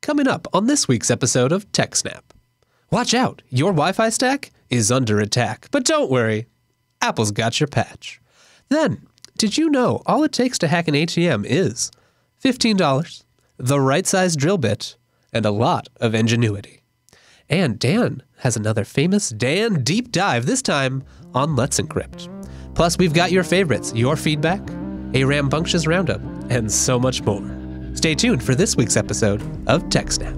Coming up on this week's episode of TechSNAP. Watch out, your Wi-Fi stack is under attack. But don't worry, Apple's got your patch. Then, did you know all it takes to hack an ATM is $15, the right size drill bit, and a lot of ingenuity? And Dan has another famous Dan deep dive, this time on Let's Encrypt. Plus, we've got your favorites, your feedback, a rambunctious roundup, and so much more. Stay tuned for this week's episode of TechSNAP.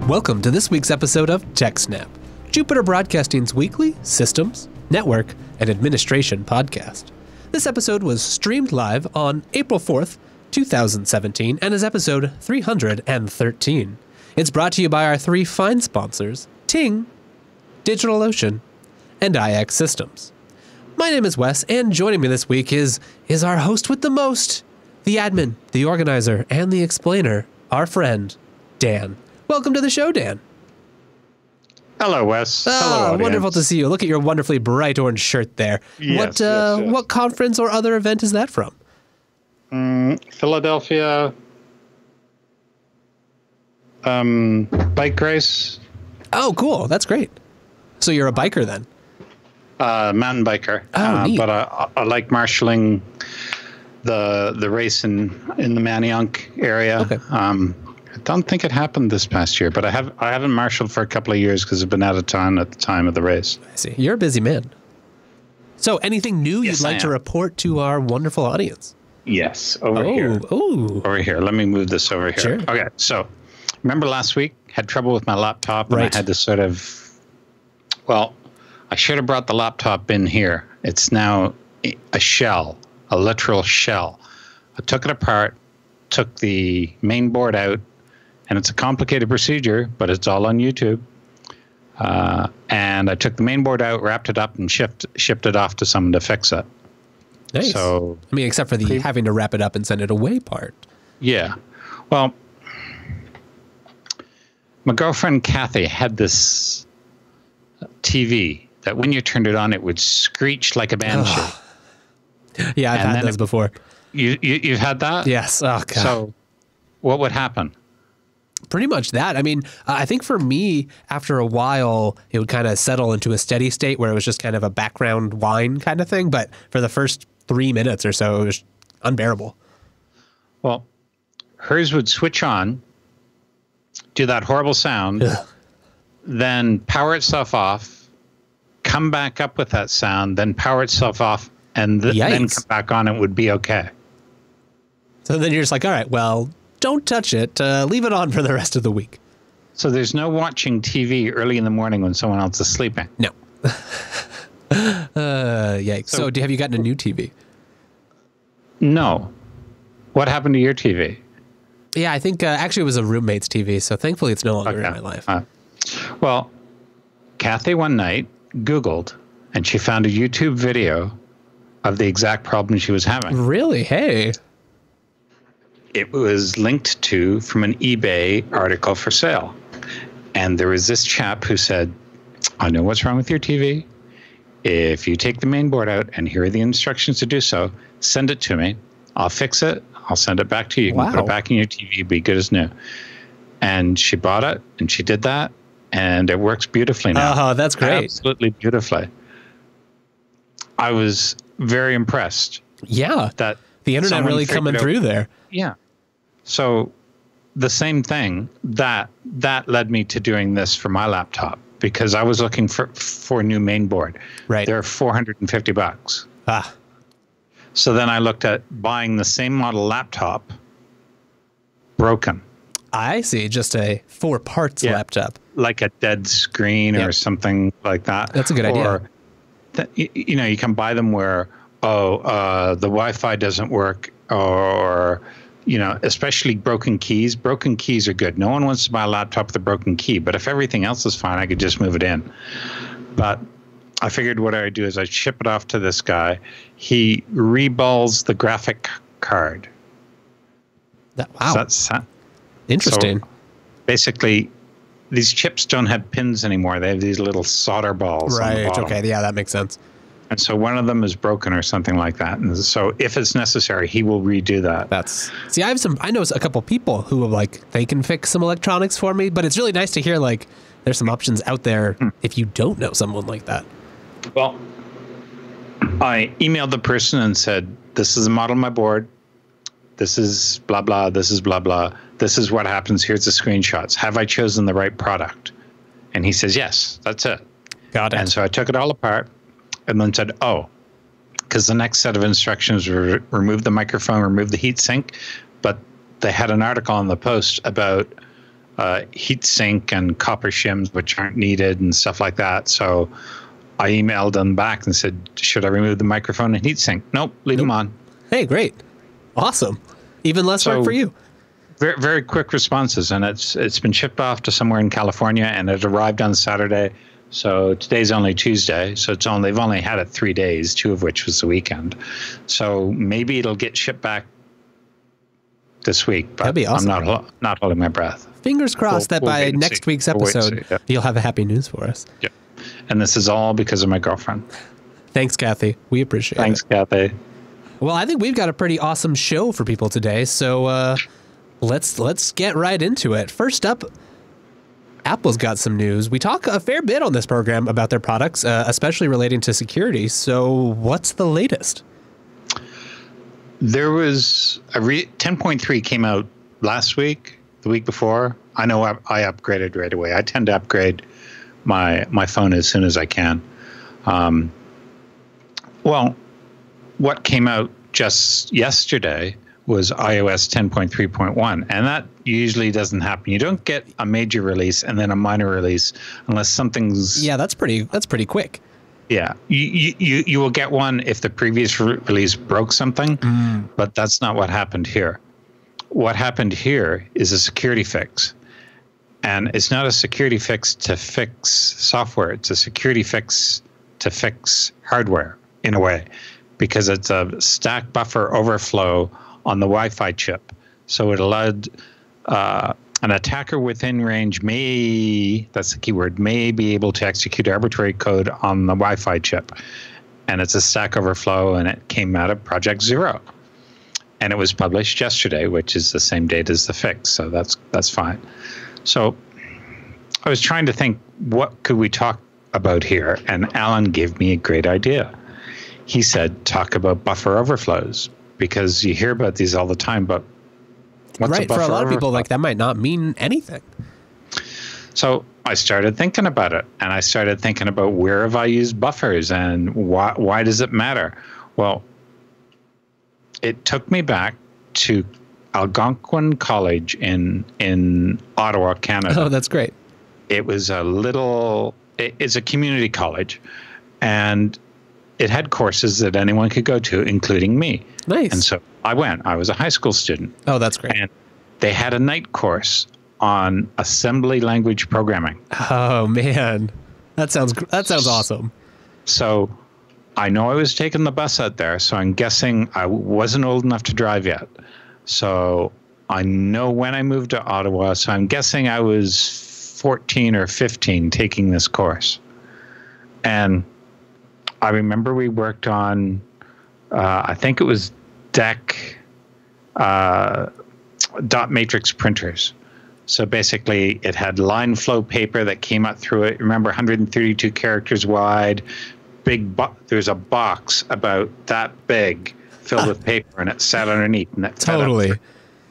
Welcome to this week's episode of TechSNAP, Jupiter Broadcasting's weekly systems, network, and administration podcast. This episode was streamed live on April 4th, 2017, and is episode 313. It's brought to you by our three fine sponsors, Ting, DigitalOcean, and iX Systems. My name is Wes, and joining me this week is our host with the most, the admin, the organizer, and the explainer, our friend, Dan. Welcome to the show, Dan. Hello, Wes. Hello, audience. Wonderful to see you. Look at your wonderfully bright orange shirt there. Yes, What conference or other event is that from? Philadelphia bike race. Oh, cool. That's great. So you're a biker then? Mountain biker. Oh, neat. But I like marshalling the race in the Manayunk area. Okay. I don't think it happened this past year, but I haven't marshaled for a couple of years because I've been out of town at the time of the race. I see. You're a busy man. So anything new Yes, you'd like to report to our wonderful audience? Yes, over here. Oh. Over here. Let me move this over here. Sure. Okay, so remember last week, had trouble with my laptop, and Right. I had to sort of, well, I should have brought the laptop in here. It's now a shell, a literal shell. I took it apart, took the main board out, and it's a complicated procedure, but it's all on YouTube. And I took the main board out, wrapped it up, and shipped it off to someone to fix it. Nice. So, I mean, except for the having to wrap it up and send it away part. yeah. Well, my girlfriend Kathy had this TV that when you turned it on, it would screech like a banshee. Yeah, I've And had then those before. You've had that? Yes. Oh, God. So what would happen? Pretty much that. I mean, I think for me, after a while, it would kind of settle into a steady state where it was just kind of a background whine kind of thing. But for the first 3 minutes or so, it was unbearable. Well, hers would switch on, do that horrible sound, then power itself off, come back up with that sound, then power itself off, and then come back on. It would be okay. So then you're just like, all right, well, don't touch it. Leave it on for the rest of the week. So there's no watching TV early in the morning when someone else is sleeping. No. Yikes. So have you gotten a new TV? No. What happened to your TV? Yeah, I think actually it was a roommate's TV, so thankfully it's no longer in my life. Well, Kathy one night Googled, and she found a YouTube video of the exact problem she was having. Really? Hey. It was linked to from an eBay article for sale. And there was this chap who said, I know what's wrong with your TV. If you take the main board out, and here are the instructions to do so, send it to me. I'll fix it. I'll send it back to you. You can put it back in your TV, be good as new. And she bought it, and she did that, and it works beautifully now. Oh, that's great. Absolutely beautifully. I was very impressed. Yeah. That the internet really coming through there. Yeah. So the same thing that led me to doing this for my laptop, because I was looking for a new main board. Right. They're $450. Ah. So then I looked at buying the same model laptop, broken. I see. Just a 4 parts laptop. Like a dead screen or something like that. That's a good idea. You can buy them where, the Wi-Fi doesn't work, or, especially broken keys. Broken keys are good. No one wants to buy a laptop with a broken key, but if everything else is fine, I could just move it in. But I figured what I would do is I'd ship it off to this guy. He reballs the graphic card. Wow. So that's, interesting. So basically, these chips don't have pins anymore. They have these little solder balls on the Right. bottom. Okay. Yeah, that makes sense. And so one of them is broken or something like that. And so if it's necessary, he will redo that. See, I know a couple people who are like, they can fix some electronics for me, but it's really nice to hear like there's some options out there if you don't know someone like that. Well, I emailed the person and said, this is the model of my board. This is blah, blah. This is blah, blah. This is what happens. Here's the screenshots. Have I chosen the right product? And he says, yes, that's it. Got it. And so I took it all apart and then said, because the next set of instructions were remove the microphone, remove the heat sink. But they had an article on the post about heat sink and copper shims, which aren't needed and stuff like that. So I emailed them back and said, should I remove the microphone and heat sink? Nope, leave them on. Hey, great. Awesome. Even less work for you. Very, very quick responses. And it's been shipped off to somewhere in California, and it arrived on Saturday. So today's only Tuesday. So they've only had it 3 days, 2 of which was the weekend. So maybe it'll get shipped back this week. But that'd be awesome. I'm not holding my breath. Fingers crossed that by next week's episode, you'll have a happy news for us. Yeah. And this is all because of my girlfriend. Thanks, Kathy. We appreciate it. Thanks, Kathy. Well, I think we've got a pretty awesome show for people today. So let's get right into it. First up, Apple's got some news. We talk a fair bit on this program about their products, especially relating to security. So what's the latest? There was 10.3 came out last week, the week before. I know I upgraded right away. I tend to upgrade my phone as soon as I can. Well, what came out just yesterday was iOS 10.3.1, and that usually doesn't happen. You don't get a major release and then a minor release unless something's... Yeah, that's pretty quick. Yeah, you will get one if the previous release broke something, but that's not what happened here. What happened here is a security fix, and it's not a security fix to fix software. It's a security fix to fix hardware in a way, because it's a stack buffer overflow on the Wi-Fi chip. So it allowed an attacker within range that's the keyword, may be able to execute arbitrary code on the Wi-Fi chip. And it's a stack overflow, and it came out of Project Zero. And it was published yesterday, which is the same date as the fix. So that's fine. So I was trying to think, what could we talk about here? And Alan gave me a great idea. He said, talk about buffer overflows, because you hear about these all the time, but what's a buffer for a lot of people, overflow? like that might not mean anything. So I started thinking about it, and I started thinking about where have I used buffers and why does it matter? Well, it took me back to Algonquin College in Ottawa, Canada. Oh, that's great. It was it's a community college, and it had courses that anyone could go to, including me. Nice. And so I went. I was a high school student. Oh, that's great. And they had a night course on assembly language programming. Oh, man. That sounds awesome. So I know I was taking the bus out there, so I'm guessing I wasn't old enough to drive yet. So I know when I moved to Ottawa, so I'm guessing I was 14 or 15 taking this course. And I remember we worked on, I think it was DEC dot matrix printers. So basically, it had line flow paper that came up through it. Remember, 132 characters wide. There's a box about that big filled with paper, and it sat underneath. And that Totally.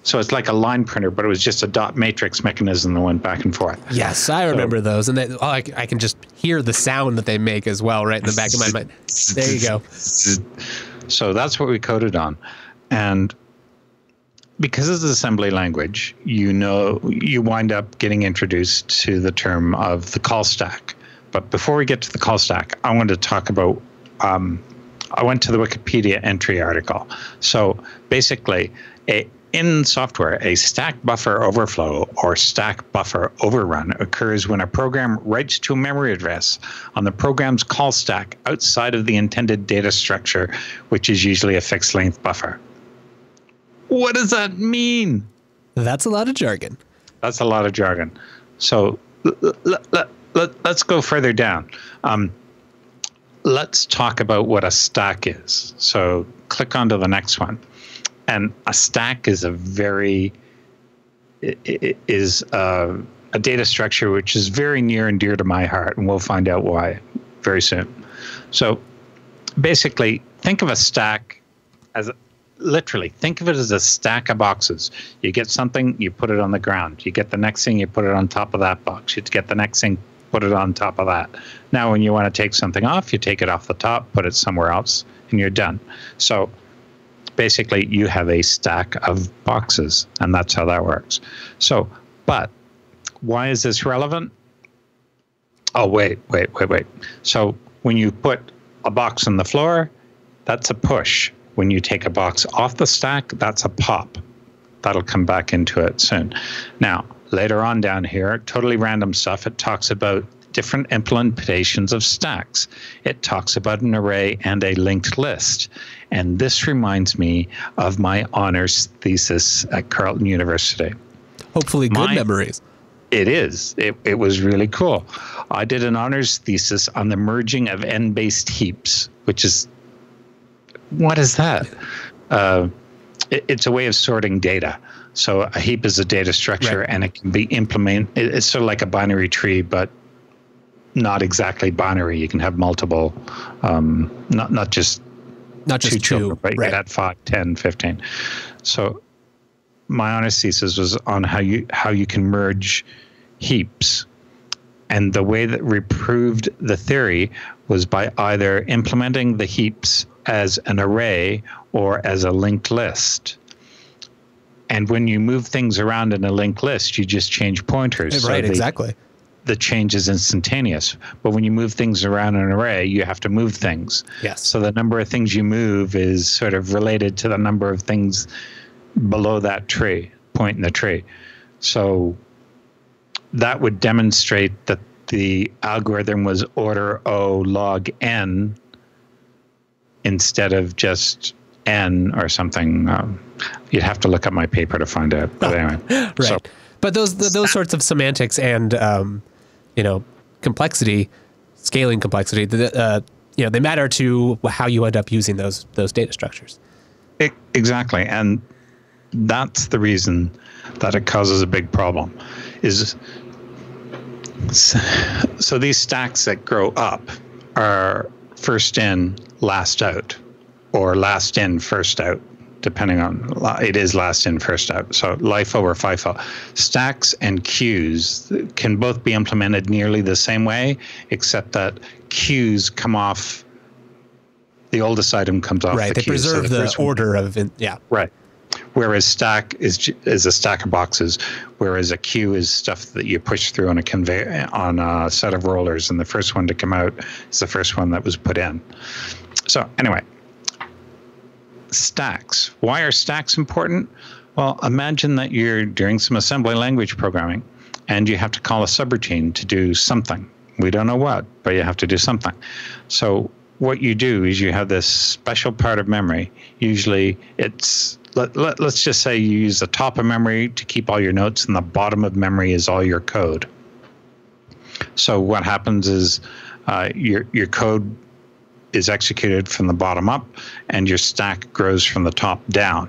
So it's like a line printer, but it was just a dot matrix mechanism that went back and forth. Yes, I remember those. And I can just hear the sound that they make as well, right in the back of my mind. There you go. So that's what we coded on. And because it's assembly language, you wind up getting introduced to the term of the call stack. But before we get to the call stack, I wanted to talk about, I went to the Wikipedia entry article. So basically, in software, a stack buffer overflow or stack buffer overrun occurs when a program writes to a memory address on the program's call stack outside of the intended data structure, which is usually a fixed length buffer. What does that mean? That's a lot of jargon. That's a lot of jargon. So let's go further down. Let's talk about what a stack is. So click onto the next one. And a stack is a data structure which is very near and dear to my heart, and we'll find out why very soon. So basically, think of a stack as literally think of it as a stack of boxes. You get something, you put it on the ground. You get the next thing, you put it on top of that box. You get the next thing, put it on top of that. Now, when you want to take something off, you take it off the top, put it somewhere else, and you're done. So basically, you have a stack of boxes, and that's how that works. So, but why is this relevant? Oh, wait. So when you put a box on the floor, that's a push. When you take a box off the stack, that's a pop. That'll come back into it soon. Now, later on down here, totally random stuff, it talks about different implementations of stacks. It talks about an array and a linked list. And this reminds me of my honors thesis at Carleton University. Hopefully good memories. It is. It was really cool. I did an honors thesis on the merging of n-based heaps, which is, what is that? It's a way of sorting data. So a heap is a data structure, right, and it can be implemented. It's sort of like a binary tree, but not exactly binary. You can have multiple, not just two children, but you can add 5, 10, 15. So my honors thesis was on how you can merge heaps. And the way that we proved the theory was by either implementing the heaps as an array or as a linked list. And when you move things around in a linked list, you just change pointers. Right, so exactly. The change is instantaneous. But when you move things around in an array, you have to move things. Yes. So the number of things you move is sort of related to the number of things below that tree, point in the tree. So that would demonstrate that the algorithm was order O log n instead of just n or something. You'd have to look up my paper to find out. But anyway, right. So, but those sorts of semantics and complexity, scaling complexity, they matter to how you end up using those data structures. Exactly, and that's the reason that it causes a big problem. So these stacks that grow up are first in, last out, or last in, first out, depending on, it is last in, first out. So LIFO or FIFO. Stacks and queues can both be implemented nearly the same way, except that queues come off, the oldest item comes off the queue. Right, they preserve the order of, Right. Whereas stack is a stack of boxes, whereas a queue is stuff that you push through on a conveyor, on a set of rollers, and the first one to come out is the first one that was put in. So anyway, stacks. Why are stacks important? Well, imagine that you're doing some assembly language programming, and you have to call a subroutine to do something. We don't know what, but you have to do something. So what you do is you have this special part of memory. Usually it's, let's just say you use the top of memory to keep all your notes, and the bottom of memory is all your code. So what happens is your code is executed from the bottom up, and your stack grows from the top down.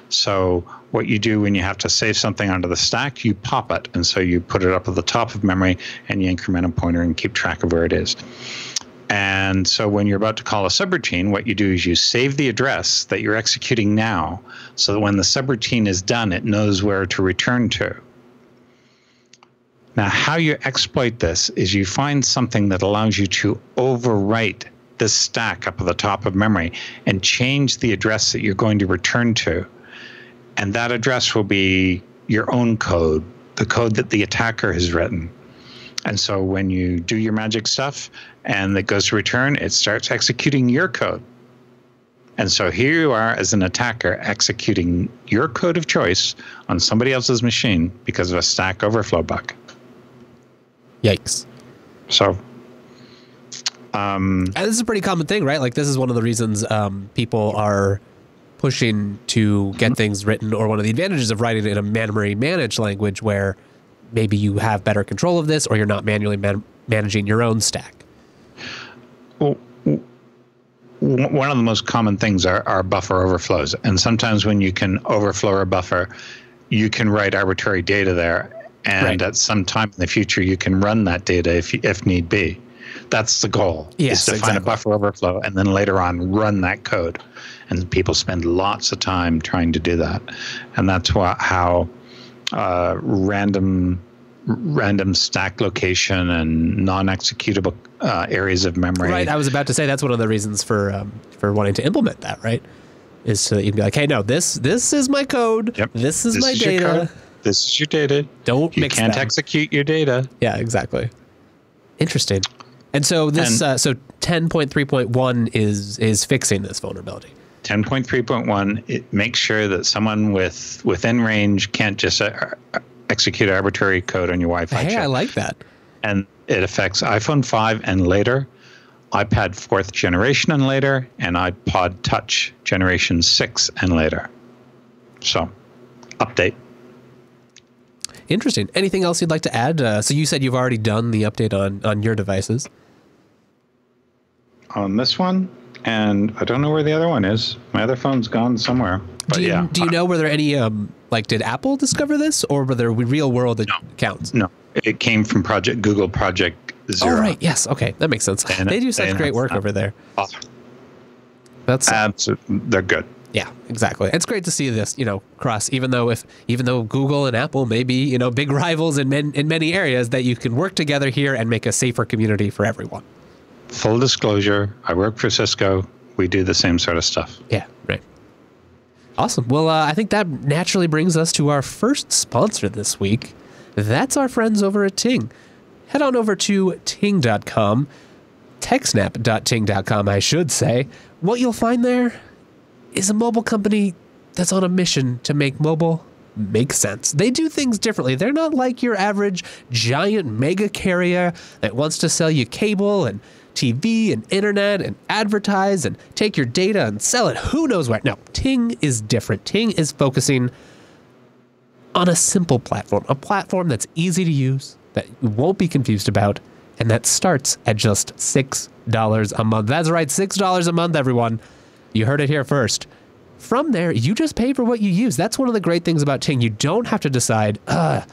So what you do when you have to save something onto the stack, you pop it. And so you put it up at the top of memory, and you increment a pointer and keep track of where it is. And so when you're about to call a subroutine, what you do is you save the address that you're executing now, so that when the subroutine is done, it knows where to return to. Now, how you exploit this is you find something that allows you to overwrite this stack up at the top of memory and change the address that you're going to return to. And that address will be your own code, the code that the attacker has written. And so when you do your magic stuff and it goes to return, it starts executing your code. And so here you are as an attacker executing your code of choice on somebody else's machine because of a Stack Overflow bug. Yikes. So, and this is a pretty common thing, right? Like, this is one of the reasons people are pushing to get things written, or one of the advantages of writing in a memory managed language where maybe you have better control of this, or you're not manually managing your own stack. Well, one of the most common things are buffer overflows. And sometimes when you can overflow a buffer, you can write arbitrary data there. And at some time in the future, you can run that data if need be. That's the goal, is to find a buffer overflow and then later on run that code. And people spend lots of time trying to do that. And that's how random stack location and non-executable areas of memory. Right. I was about to say that's one of the reasons for wanting to implement that, right? Is so that you can be like, hey, no, this is my code. Yep. This is my data. This is your data. You can't execute your data. Yeah, exactly. Interesting. And so this so 10.3.1 is fixing this vulnerability. 10.3.1, it makes sure that someone within range can't just execute arbitrary code on your Wi-Fi chip. I like that. And it affects iPhone 5 and later, iPad 4th generation and later, and iPod Touch generation 6 and later. So, update. Interesting. Anything else you'd like to add? So you said you've already done the update on your devices. On this one, and I don't know where the other one is. My other phone's gone somewhere. But do you know, were there any, did Apple discover this, or were there real world accounts? No, it came from Google Project Zero. Oh, right. Yes. Okay. That makes sense. They do such great work over there. That's absolutely, they're good. Yeah, exactly. It's great to see this, cross, even though Google and Apple may be, big rivals in many areas, that you can work together here and make a safer community for everyone. Full disclosure, I work for Cisco. We do the same sort of stuff. Yeah, right. Awesome. Well, I think that naturally brings us to our first sponsor this week. That's our friends over at Ting. Head on over to ting.com, techsnap.ting.com, I should say. What you'll find there is a mobile company that's on a mission to make mobile make sense. They do things differently. They're not like your average giant mega carrier that wants to sell you cable and TV and internet and advertise and take your data and sell it who knows where. No, Ting is different. Ting is focusing on a simple platform, a platform that's easy to use, that you won't be confused about, and that starts at just $6 a month. That's right, $6 a month, everyone. You heard it here first. From there, you just pay for what you use. That's one of the great things about Ting. You don't have to decide, well,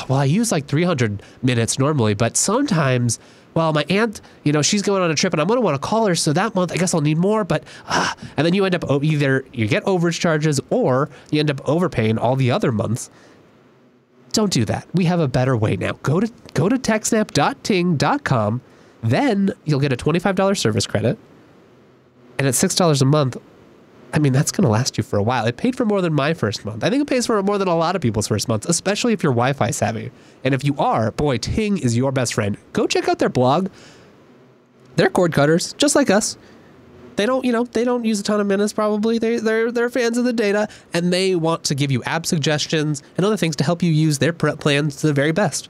I use like 300 minutes normally, but sometimes, well, my aunt, she's going on a trip and I'm going to want to call her, so that month I guess I'll need more, but, and then you end up either you get overage charges or you end up overpaying all the other months. Don't do that. We have a better way now. Go to techsnap.ting.com, then you'll get a $25 service credit, and at $6 a month, I mean, that's going to last you for a while. It paid for more than my first month. I think it pays for more than a lot of people's first months, especially if you're Wi-Fi savvy. And if you are, boy, Ting is your best friend. Go check out their blog. They're cord cutters, just like us. They don't, they don't use a ton of minutes probably. They're fans of the data, and they want to give you app suggestions and other things to help you use their plans to the very best.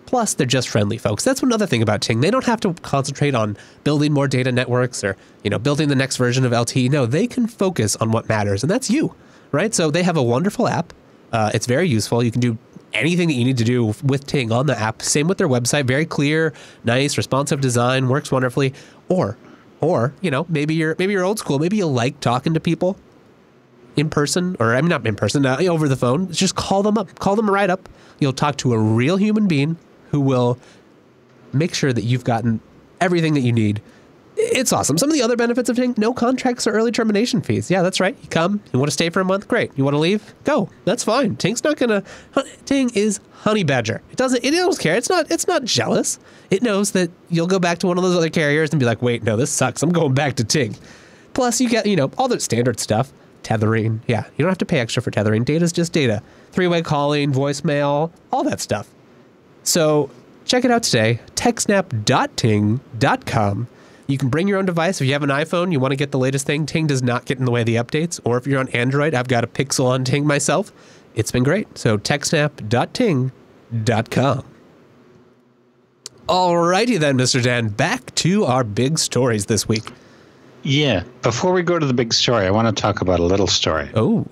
Plus, they're just friendly folks. That's another thing about Ting. They don't have to concentrate on building more data networks or, building the next version of LTE. No, they can focus on what matters, and that's you, right? So they have a wonderful app. It's very useful. You can do anything that you need to do with Ting on the app. Same with their website. Very clear, nice, responsive design. Works wonderfully. Or maybe you're old school. Maybe you like talking to people in person, or not in person, over the phone. Just call them up. Call them right up. You'll talk to a real human being who will make sure that you've gotten everything that you need. It's awesome. Some of the other benefits of Ting, no contracts or early termination fees. Yeah, that's right. You come, you want to stay for a month, great. You want to leave? Go. That's fine. Ting is honey badger. It doesn't care. It's not jealous. It knows that you'll go back to one of those other carriers and be like, wait, no, this sucks. I'm going back to Ting. Plus you get, all the standard stuff. Tethering. Yeah, you don't have to pay extra for tethering. Data's just data. Three-way calling, voicemail, all that stuff. So check it out today, techsnap.ting.com. You can bring your own device. If you have an iPhone, you want to get the latest thing, Ting does not get in the way of the updates. Or if you're on Android, I've got a Pixel on Ting myself. It's been great. So techsnap.ting.com. Alrighty then, Mr. Dan, back to our big stories this week. Yeah. Before we go to the big story, I want to talk about a little story. Oh.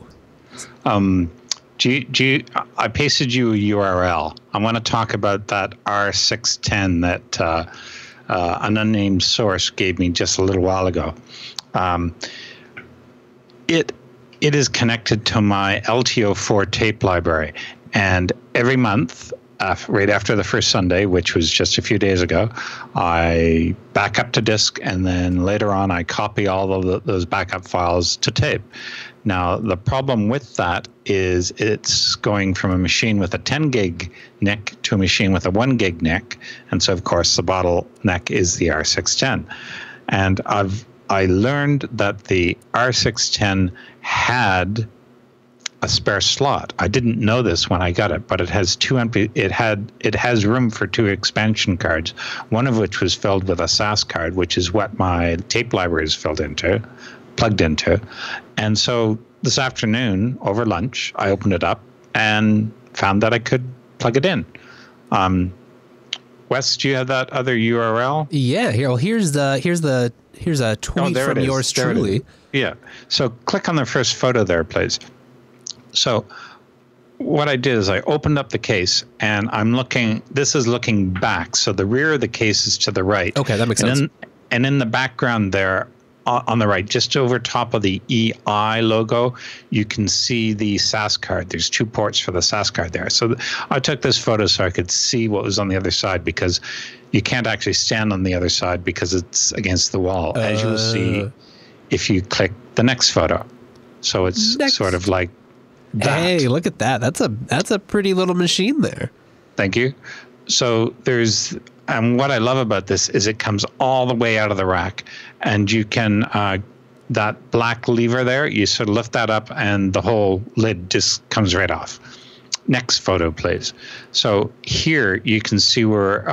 I pasted you a URL. I want to talk about that R610 that an unnamed source gave me just a little while ago. It is connected to my LTO4 tape library, and every month, right after the first Sunday, which was just a few days ago, I back up to disk, and then later on I copy all of those backup files to tape. Now, the problem with that is it's going from a machine with a 10 gig NIC to a machine with a 1 gig NIC. And so, of course, the bottleneck is the R610. And I learned that the R610 had a spare slot. I didn't know this when I got it, but it has it has room for 2 expansion cards, one of which was filled with a SAS card, which is what my tape library is plugged into. And so this afternoon over lunch, I opened it up and found that I could plug it in. Wes, do you have that other URL? Yeah, here's a tweet from yours truly. Yeah. So click on the first photo there, please. So what I did is I opened up the case, and this is looking back. So the rear of the case is to the right. Okay, that makes sense. And in the background there, on the right, just over top of the EI logo, you can see the SAS card. There's 2 ports for the SAS card there. So I took this photo so I could see what was on the other side, because you can't actually stand on the other side because it's against the wall, as you'll see if you click the next photo. So it's sort of like that. Hey, look at that. That's a pretty little machine there. Thank you. So and what I love about this is it comes all the way out of the rack, and you can, that black lever there, you sort of lift that up and the whole lid just comes right off. Next photo, please. So here you can see where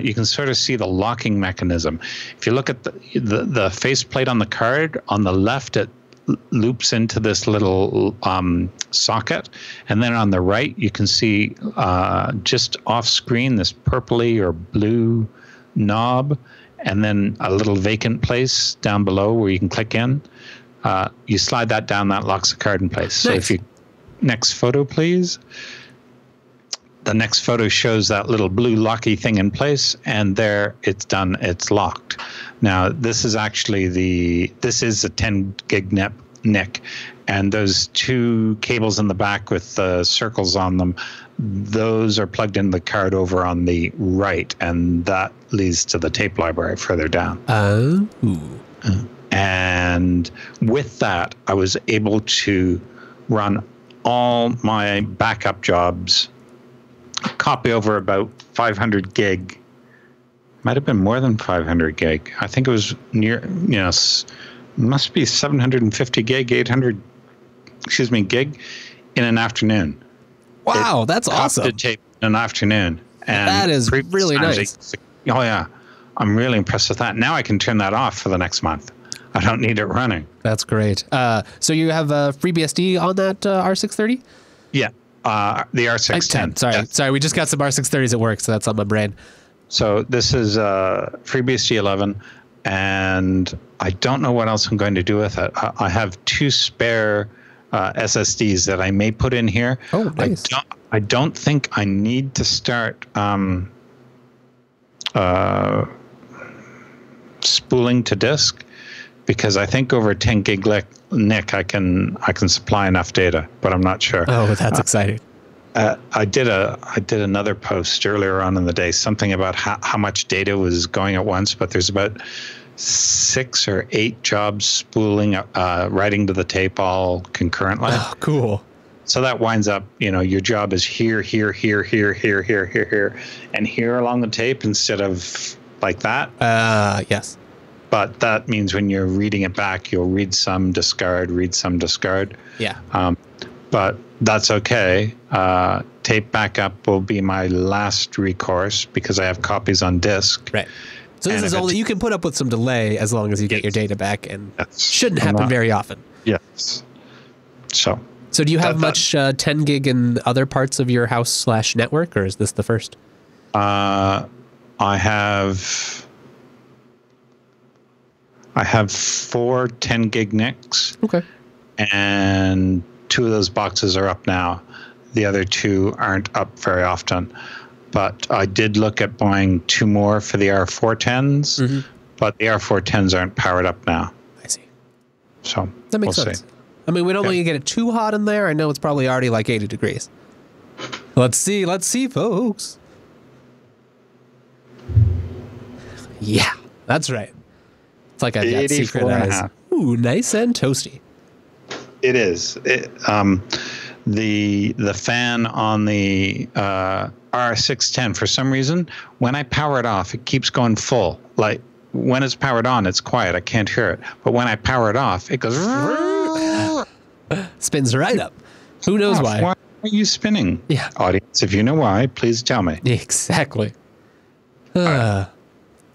you can sort of see the locking mechanism. If you look at the faceplate on the card, on the left, it loops into this little socket, and then on the right you can see just off screen this purpley or blue knob, and then a little vacant place down below where you can click in. You slide that down, that locks the card in place. Nice. So if you next photo, please. The next photo shows that little blue locky thing in place, and there it's done. It's locked. Now, this is actually this is a 10 gig NIC, and those 2 cables in the back with the circles on them, those are plugged in the card over on the right, and that leads to the tape library further down. Oh. And with that, I was able to run all my backup jobs, copy over about 500 gig. Might have been more than 500 gig. I think it was near, must be 750 gig, 800, gig in an afternoon. Wow, that's awesome. To tape in an afternoon. And that is really nice. Oh, yeah. I'm really impressed with that. Now I can turn that off for the next month. I don't need it running. That's great. So you have FreeBSD on that R630? Yeah, the R610. Sorry, yes. Sorry, we just got some R630s at work, so that's on my brain. So this is FreeBSD 11, and I don't know what else I'm going to do with it. I have 2 spare SSDs that I may put in here. Oh, nice. I don't think I need to start spooling to disk, because I think over 10 gig NIC I can supply enough data, but I'm not sure. Oh, that's exciting. I did another post earlier on in the day, something about how much data was going at once, but there's about 6 or 8 jobs spooling, writing to the tape all concurrently. Oh, cool. So that winds up, your job is here, here, here, here, here, here, here, here, and here along the tape instead of like that. Yes. But that means when you're reading it back, you'll read some, discard, read some, discard. Yeah. But that's okay. Tape backup will be my last recourse because I have copies on disk. Right. So this is only, you can put up with some delay as long as you get your data back, and shouldn't happen very often. Yes. So do you have much 10 gig in other parts of your house/network, or is this the first? I have 4 10 gig NICs. Okay. And 2 of those boxes are up now. The other 2 aren't up very often. But I did look at buying 2 more for the R410s, but the R410s aren't powered up now. I see. So that makes sense. See. I mean, we don't want to get it too hot in there. I know it's probably already like 80 degrees. Let's see, folks. Yeah, that's right. It's like I've got secret eyes. Ooh, nice and toasty. It is. The fan on the R610, for some reason, when I power it off, it keeps going full. Like when it's powered on, it's quiet. I can't hear it. But when I power it off, it goes spins right up. Who knows why? Why are you spinning? Yeah. Audience, if you know why, please tell me. Exactly. All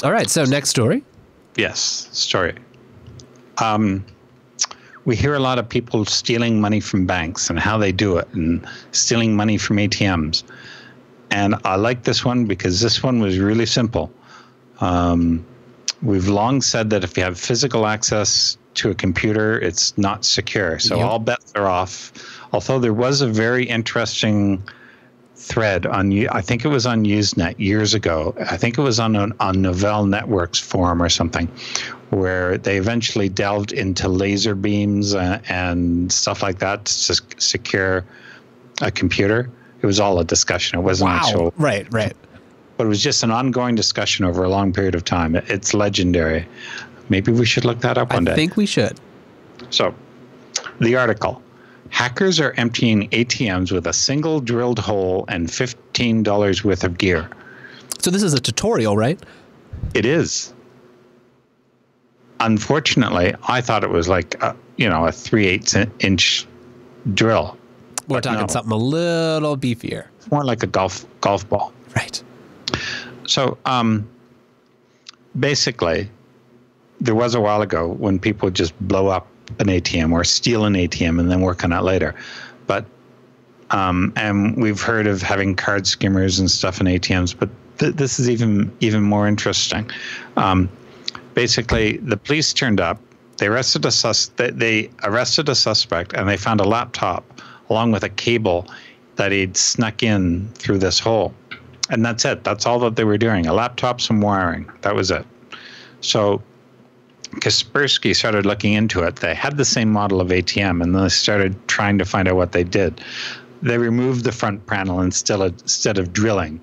right. So next story. Yes, story. We hear a lot of people stealing money from banks and how they do it, and stealing money from ATMs. And I like this one because this one was really simple. We've long said that if you have physical access to a computer, it's not secure. So all bets are off. Although there was a very interesting thread on, I think it was on Usenet years ago. I think it was on Novell Networks forum or something, where they eventually delved into laser beams and stuff like that to secure a computer. It was all a discussion. It wasn't actual. Right. But it was just an ongoing discussion over a long period of time. It's legendary. Maybe we should look that up one day. I think we should. So, the article. Hackers are emptying ATMs with a single drilled hole and $15 worth of gear. So this is a tutorial, right? It is. Unfortunately, I thought it was like a 3/8 inch drill. We're talking something a little beefier. It's more like a golf ball. Right. So basically, there was a while ago when people would just blow up an ATM or steal an ATM and then work on it later. But and we've heard of having card skimmers and stuff in ATMs, but this is even more interesting. Basically, the police turned up. They arrested a suspect, and they found a laptop along with a cable that he'd snuck in through this hole. And that's it. That's all that they were doing. A laptop, some wiring. That was it. So Kaspersky started looking into it. They had the same model of ATM, and then they started trying to find out what they did. They removed the front panel instead of drilling.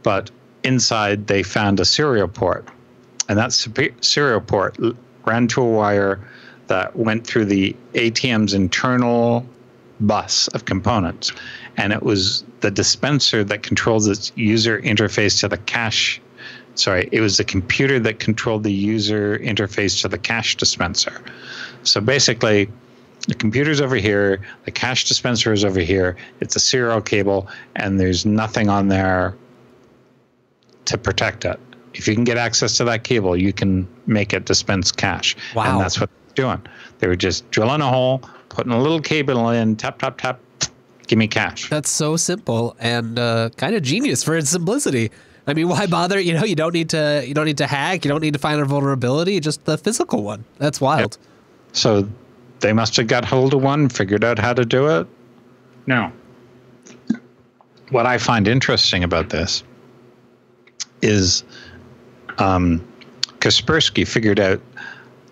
But inside, they found a serial port. And that serial port ran to a wire that went through the ATM's internal bus of components. And it was the dispenser that controls its user interface to the cash. Sorry, it was the computer that controlled the user interface to the cash dispenser. So basically, the computer's over here, the cash dispenser is over here, it's a serial cable, and there's nothing on there to protect it. If you can get access to that cable, you can make it dispense cash. Wow. And that's what they're doing. They were just drilling a hole, putting a little cable in, tap, tap, tap, give me cash. That's so simple and kind of genius for its simplicity. I mean, why bother? You don't need to hack. You don't need to find a vulnerability. Just the physical one. That's wild. Yep. So they must have got hold of one, figured out how to do it. No. What I find interesting about this is Kaspersky figured out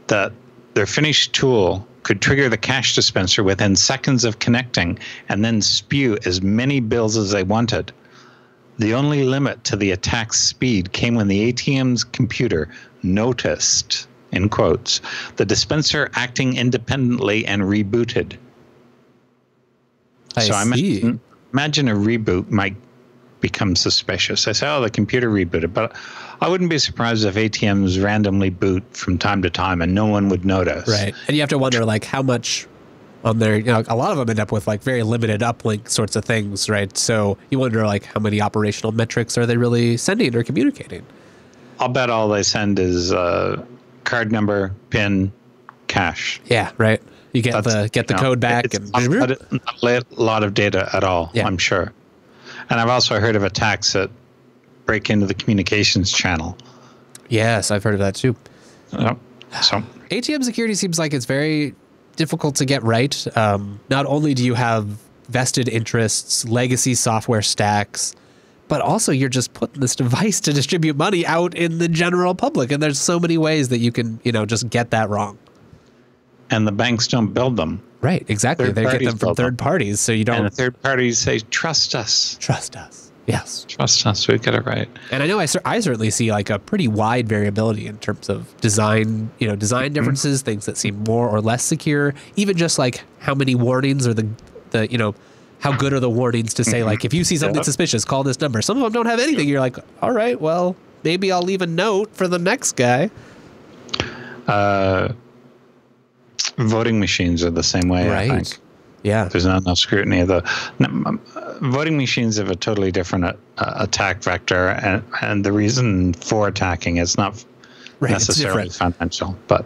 that their finished tool could trigger the cash dispenser within seconds of connecting and then spew as many bills as they wanted. The only limit to the attack's speed came when the ATM's computer noticed, in quotes, the dispenser acting independently and rebooted. I see. Imagine a reboot might become suspicious. I say, the computer rebooted, but I wouldn't be surprised if ATMs randomly boot from time to time and no one would notice. Right. And you have to wonder, like, how much on their, a lot of them end up with, like, very limited uplink sorts of things, right? So you wonder, like, how many operational metrics are they really sending or communicating? I'll bet all they send is card number, PIN, cash. Yeah, right. You get the code back. It's not a lot of data at all, yeah. I'm sure. And I've also heard of attacks that break into the communications channel. Yes, I've heard of that too. Yep. So ATM security seems like it's very difficult to get right. Not only do you have vested interests, legacy software stacks, but also you're just putting this device to distribute money out in the general public. And there's so many ways that you can, just get that wrong. And the banks don't build them. Right, exactly. They get them from third parties, so you don't... And the third parties say, trust us. Trust us. Yes. Trust us. We get it right. And I know I certainly see like a pretty wide variability in terms of design, design differences, things that seem more or less secure, even just like how many warnings or the how good are the warnings to say, like, if you see something suspicious, call this number. Some of them don't have anything. You're like, all right, well, maybe I'll leave a note for the next guy. Voting machines are the same way, right. I think. Yeah. There's not enough scrutiny of voting machines have a totally different attack vector, and the reason for attacking is not necessarily financial. But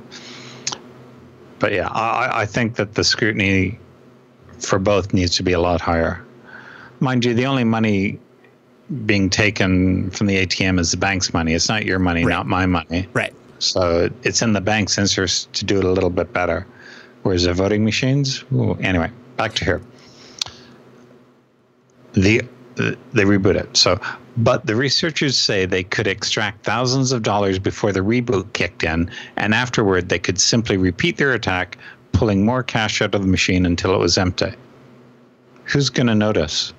yeah, I think that the scrutiny for both needs to be a lot higher. Mind you, the only money being taken from the ATM is the bank's money. It's not your money, not my money. Right. So it's in the bank's interest to do it a little bit better. Whereas the voting machines, anyway, back to here. They reboot it. So, but the researchers say they could extract thousands of dollars before the reboot kicked in, and afterward they could simply repeat their attack, pulling more cash out of the machine until it was empty. Who's going to notice?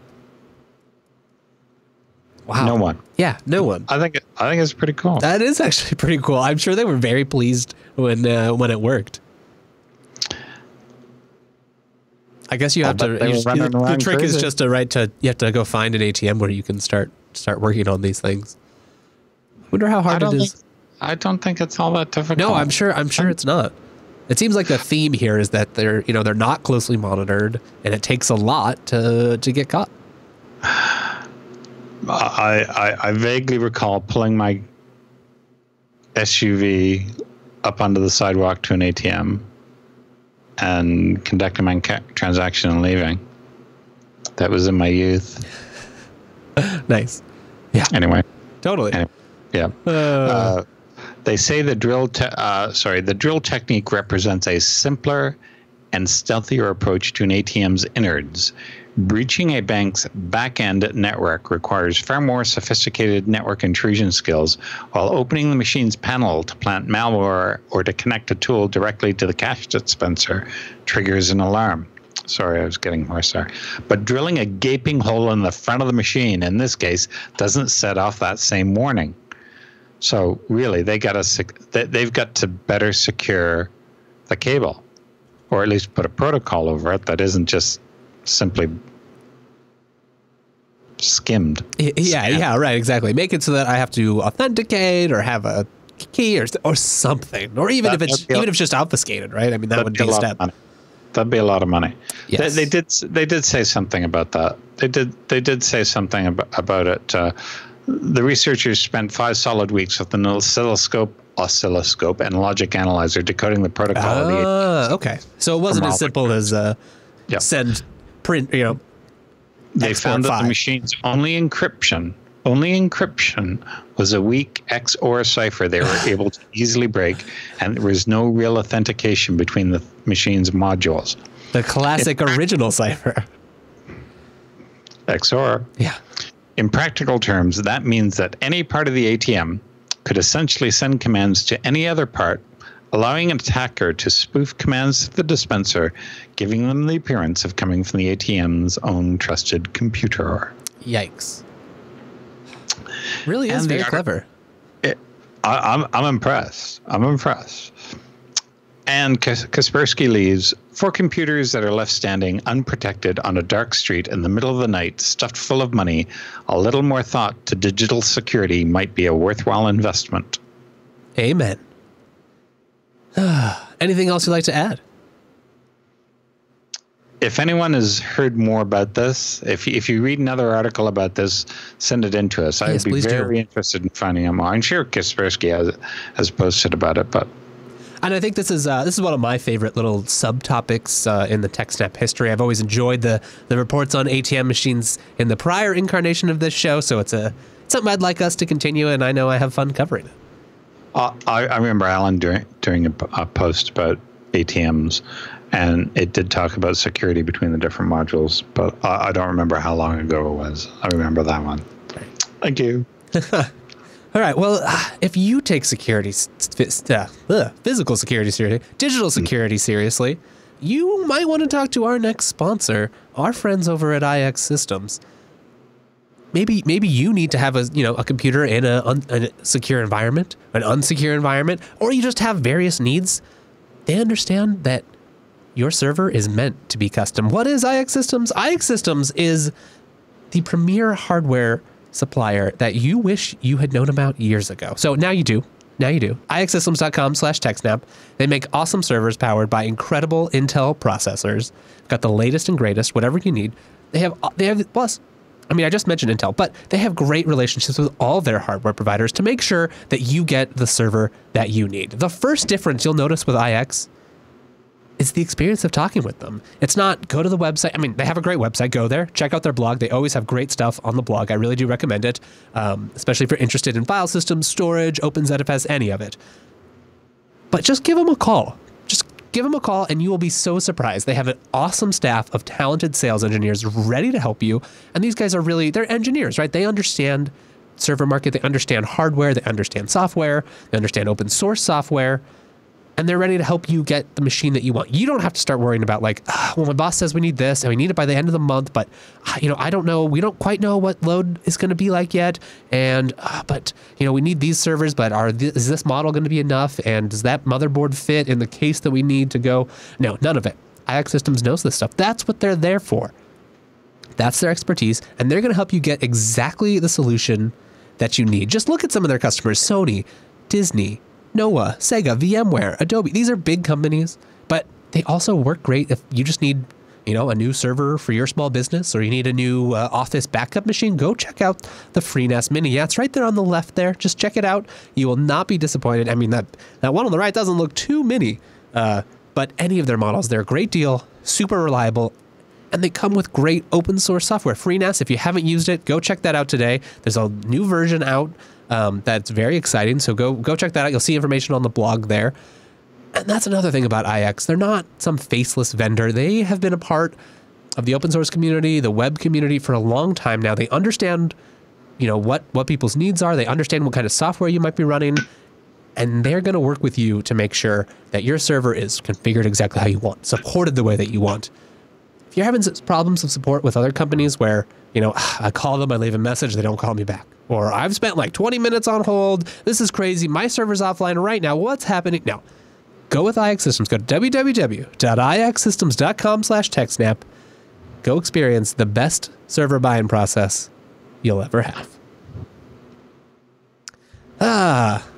Wow. No one. Yeah, no one. I think it's pretty cool. That is actually pretty cool. I'm sure they were very pleased when it worked. I guess you have to. The trick is just you have to go find an ATM where you can start working on these things. I wonder how hard it is. I don't think it's all that difficult. No, I'm sure it's not. It seems like the theme here is that they're not closely monitored, and it takes a lot to get caught. I vaguely recall pulling my SUV up onto the sidewalk to an ATM and conducting my transaction and leaving. That was in my youth. Nice. Yeah. Anyway. Totally. Anyway, yeah. They say the drill technique represents a simpler and stealthier approach to an ATM's innards. Breaching a bank's back-end network requires far more sophisticated network intrusion skills, while opening the machine's panel to plant malware or to connect a tool directly to the cash dispenser triggers an alarm. Sorry, I was getting hoarse there. But drilling a gaping hole in the front of the machine, in this case, doesn't set off that same warning. So really, they've got to better secure the cable, or at least put a protocol over it that isn't just simply skimmed. Yeah, right, exactly. Make it so that I have to authenticate or have a key or something, or even if it's just obfuscated, right? I mean, that would be a step. That'd be a lot of money. Yes. They did say something about that. They did say something about it. The researchers spent 5 solid weeks with an oscilloscope and logic analyzer decoding the protocol of the okay. So it wasn't as simple as send print, They found that the machine's only encryption was a weak XOR cipher they were able to easily break, and there was no real authentication between the machine's modules. The classic original cipher. XOR. Yeah. In practical terms, that means that any part of the ATM could essentially send commands to any other part, allowing an attacker to spoof commands to the dispenser, giving them the appearance of coming from the ATM's own trusted computer. Yikes. Really is very clever. I'm impressed. And Kaspersky leaves 4 computers that are left standing unprotected on a dark street in the middle of the night, stuffed full of money. A little more thought to digital security might be a worthwhile investment. Amen. Anything else you'd like to add? If anyone has heard more about this, if you read another article about this, send it in to us. I'd be very interested in finding out more. I'm sure Kaspersky has posted about it, but. And I think this is one of my favorite little subtopics in the TechSNAP history. I've always enjoyed the reports on ATM machines in the prior incarnation of this show, so it's something I'd like us to continue, and I know I have fun covering it. I remember Alan doing a post about ATMs. And it did talk about security between the different modules, but I don't remember how long ago it was. I remember that one. Thank you. All right. Well, if you take security, physical security seriously, digital security seriously, you might want to talk to our next sponsor, our friends over at IX Systems. Maybe you need to have a computer in a secure environment, an unsecure environment, or you just have various needs. They understand that your server is meant to be custom. What is IX Systems? IX Systems is the premier hardware supplier that you wish you had known about years ago. So now you do. ixsystems.com/TechSNAP. They make awesome servers powered by incredible Intel processors. Got the latest and greatest, whatever you need. They have plus. I mean, I just mentioned Intel, but they have great relationships with all their hardware providers to make sure that you get the server that you need. The first difference you'll notice with IX is the experience of talking with them. It's not go to the website. I mean, they have a great website. Go there, check out their blog. They always have great stuff on the blog. I really do recommend it, especially if you're interested in file systems, storage, OpenZFS, any of it. But just give them a call. Just give them a call and you will be so surprised. They have an awesome staff of talented sales engineers ready to help you. And these guys are they're engineers, right? They understand server market. They understand hardware. They understand software. They understand open source software. And they're ready to help you get the machine that you want. You don't have to start worrying about well, my boss says we need this and we need it by the end of the month, but I don't know. We don't quite know what load is going to be like yet. And, but we need these servers, but is this model going to be enough? And does that motherboard fit in the case that we need to go? No, none of it. IX Systems knows this stuff. That's what they're there for. That's their expertise. And they're going to help you get exactly the solution that you need. Just look at some of their customers: Sony, Disney, Noah, Sega, VMware, Adobe. These are big companies, but they also work great if you just need, a new server for your small business, or you need a new office backup machine. Go check out the FreeNAS Mini. Yeah, it's right there on the left there. Just check it out. You will not be disappointed. I mean, that one on the right doesn't look too mini, but any of their models, they're a great deal, super reliable, and they come with great open source software. FreeNAS, if you haven't used it, go check that out today. There's a new version out. That's very exciting. So go check that out. You'll see information on the blog there. And that's another thing about IX. They're not some faceless vendor. They have been a part of the open source community, the web community for a long time now. They understand, what people's needs are. They understand what kind of software you might be running. And they're going to work with you to make sure that your server is configured exactly how you want, supported the way that you want. If you're having problems of support with other companies where, I call them, I leave a message, they don't call me back. Or I've spent 20 minutes on hold. This is crazy. My server's offline right now. What's happening? No. Go with IX Systems. Go to www.ixsystems.com/TechSNAP. Go experience the best server buying process you'll ever have.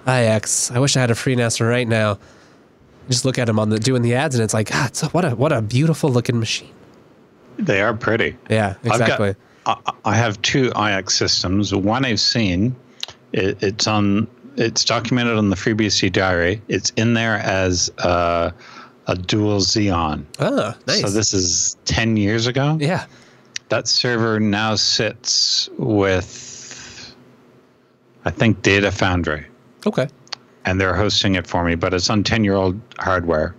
IX. I wish I had a FreeNAS right now. Just look at them doing the ads and it's what a beautiful looking machine. They are pretty. Yeah, exactly. I have two IX systems. One I've seen, it's documented on the FreeBSD diary. It's in there as a dual Xeon. Oh, nice. So this is 10 years ago. Yeah. That server now sits with, I think, Data Foundry. Okay. And they're hosting it for me, but it's on 10-year-old hardware.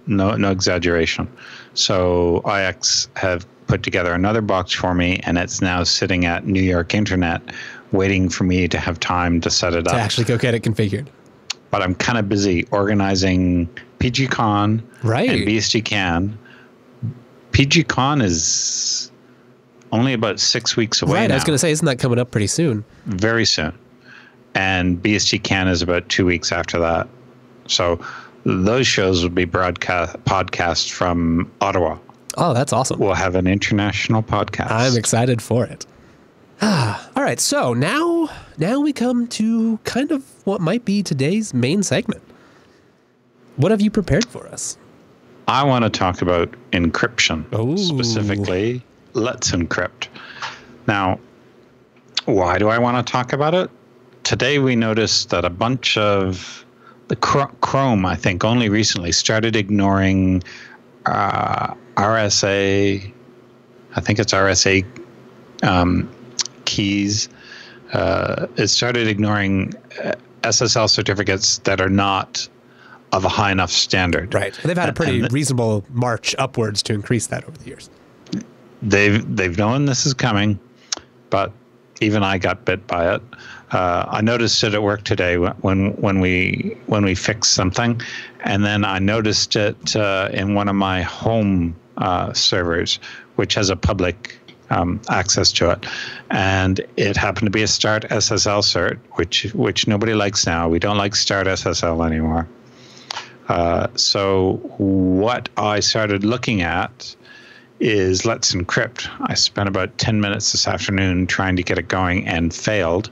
No exaggeration. So IX have put together another box for me, and it's now sitting at New York Internet waiting for me to have time to set it up. To actually go get it configured. But I'm kind of busy organizing PGCon and BSDCan. PGCon is only about 6 weeks away now. I was going to say, isn't that coming up pretty soon? Very soon. And BSDCan is about 2 weeks after that. So those shows will be podcast from Ottawa. Oh, that's awesome. We'll have an international podcast. I'm excited for it. All right, so now we come to kind of what might be today's main segment. What have you prepared for us? I want to talk about encryption. Ooh. Specifically, Let's Encrypt. Now, why do I want to talk about it? Today we noticed that a bunch of the Chrome, I think, only recently started ignoring RSA. I think it's RSA keys. It started ignoring SSL certificates that are not of a high enough standard. Right. And they've had a pretty reasonable march upwards to increase that over the years. They've known this is coming, but even I got bit by it. I noticed it at work today when we fixed something, and then I noticed it in one of my home servers, which has a public access to it, and it happened to be a Start SSL cert, which nobody likes now. We don't like Start SSL anymore. So what I started looking at is Let's Encrypt. I spent about 10 minutes this afternoon trying to get it going and failed,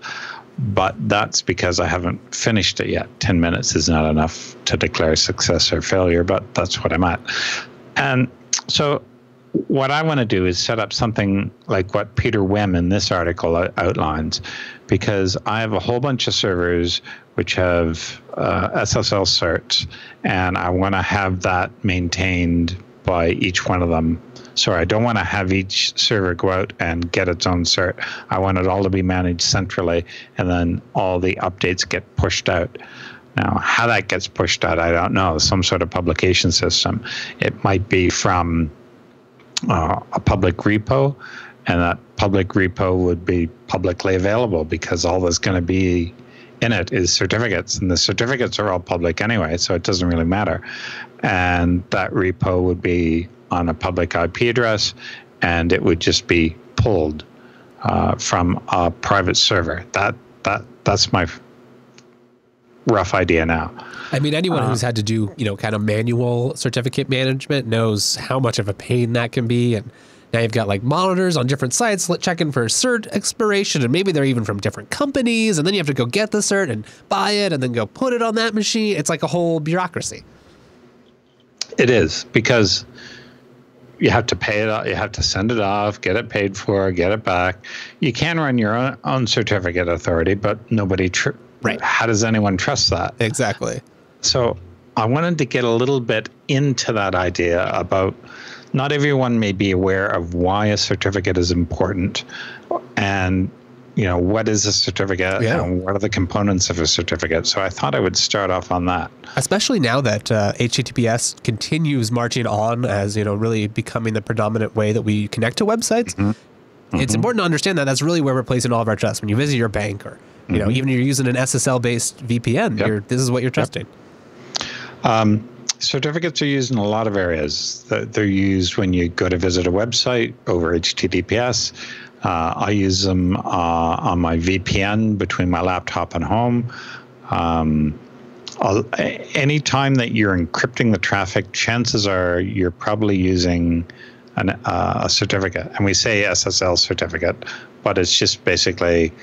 but that's because I haven't finished it yet. 10 minutes is not enough to declare success or failure, but that's what I'm at. And so what I want to do is set up something like what Peter Wim in this article outlines, because I have a whole bunch of servers which have SSL certs, and I want to have that maintained by each one of them. So I don't want to have each server go out and get its own cert. I want it all to be managed centrally, and then all the updates get pushed out. Now, how that gets pushed out, I don't know. Some sort of publication system. It might be from a public repo, and that public repo would be publicly available because all that's going to be in it is certificates, and the certificates are all public anyway, so it doesn't really matter. And that repo would be on a public IP address, and it would just be pulled from a private server. That's my rough idea now. I mean, anyone who's had to do, kind of manual certificate management knows how much of a pain that can be. And now you've got like monitors on different sites checking for cert expiration, and maybe they're even from different companies. And then you have to go get the cert and buy it and then go put it on that machine. It's like a whole bureaucracy. It is, because you have to pay it, you have to send it off, get it paid for, get it back. You can run your own certificate authority, but nobody, right. How does anyone trust that? Exactly. So I wanted to get a little bit into that idea about not everyone may be aware of why a certificate is important, and what is a certificate and what are the components of a certificate. So I thought I would start off on that. Especially now that HTTPS continues marching on as, really becoming the predominant way that we connect to websites. Mm-hmm. It's important to understand that that's really where we're placing all of our trust. When you visit your bank, or, even you're using an SSL-based VPN, this is what you're trusting. Certificates are used in a lot of areas. They're used when you go to visit a website over HTTPS. I use them on my VPN between my laptop and home. Anytime that you're encrypting the traffic, chances are you're probably using a certificate. And we say SSL certificate, but it's just basically,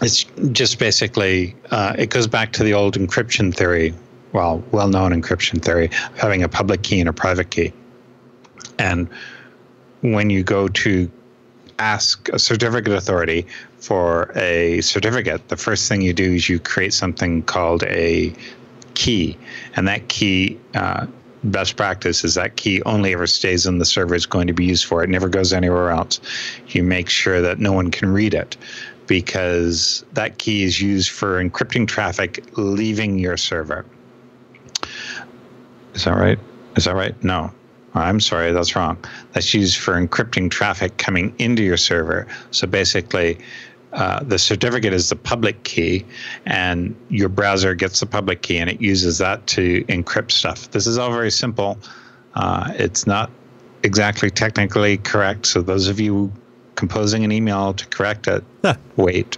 it's just basically, it goes back to the old encryption theory, well-known encryption theory, having a public key and a private key. And when you go to ask a certificate authority for a certificate, the first thing you do is you create something called a key. And that key, best practice is that key only ever stays in the server it's going to be used for. It never goes anywhere else. You make sure that no one can read it, because that key is used for encrypting traffic leaving your server. Is that right? Is that right? No. I'm sorry, that's wrong. That's used for encrypting traffic coming into your server. So basically, the certificate is the public key, and your browser gets the public key, and it uses that to encrypt stuff. This is all very simple. It's not exactly technically correct. So those of you composing an email to correct it, wait.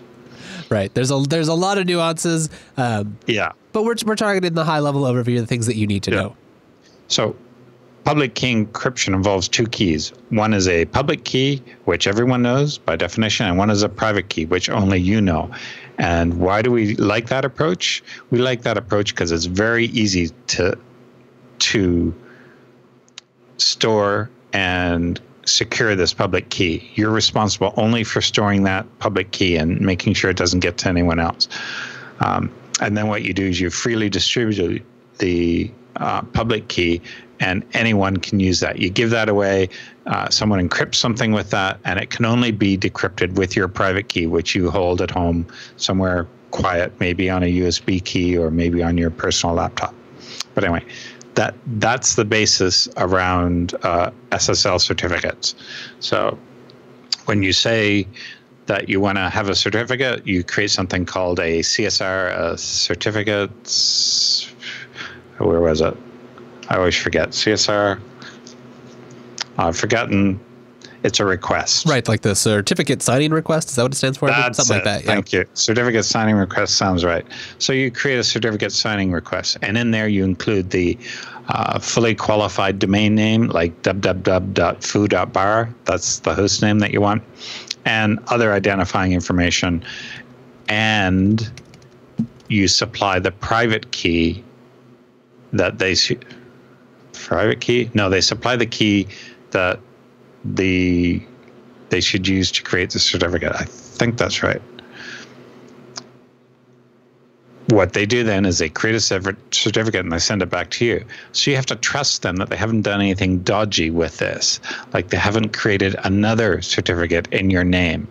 Right. There's a lot of nuances. Yeah. But we're targeting the high level overview of the things that you need to know. So public key encryption involves two keys. One is a public key, which everyone knows by definition, and one is a private key, which only you know. And why do we like that approach? We like that approach because it's very easy to store and secure this public key. You're responsible only for storing that public key and making sure it doesn't get to anyone else. And then what you do is you freely distribute the public key, and anyone can use that. You give that away, someone encrypts something with that, and it can only be decrypted with your private key, which you hold at home somewhere quiet, maybe on a USB key or maybe on your personal laptop. But anyway, that's the basis around SSL certificates. So when you say that you want to have a certificate, you create something called a CSR, certificate. Where was it? I always forget. CSR. I've forgotten. It's a request. Right, like the certificate signing request. Is that what it stands for? That's Something it. like that. Thank you. Certificate signing request sounds right. So you create a certificate signing request, and in there you include the fully qualified domain name, like www.foo.bar. That's the host name that you want, and other identifying information. And you supply the private key that they private key. No, they supply the key that they should use to create the certificate. I think that's right. What they do then is they create a separate certificate and they send it back to you. So you have to trust them that they haven't done anything dodgy with this, like they haven't created another certificate in your name.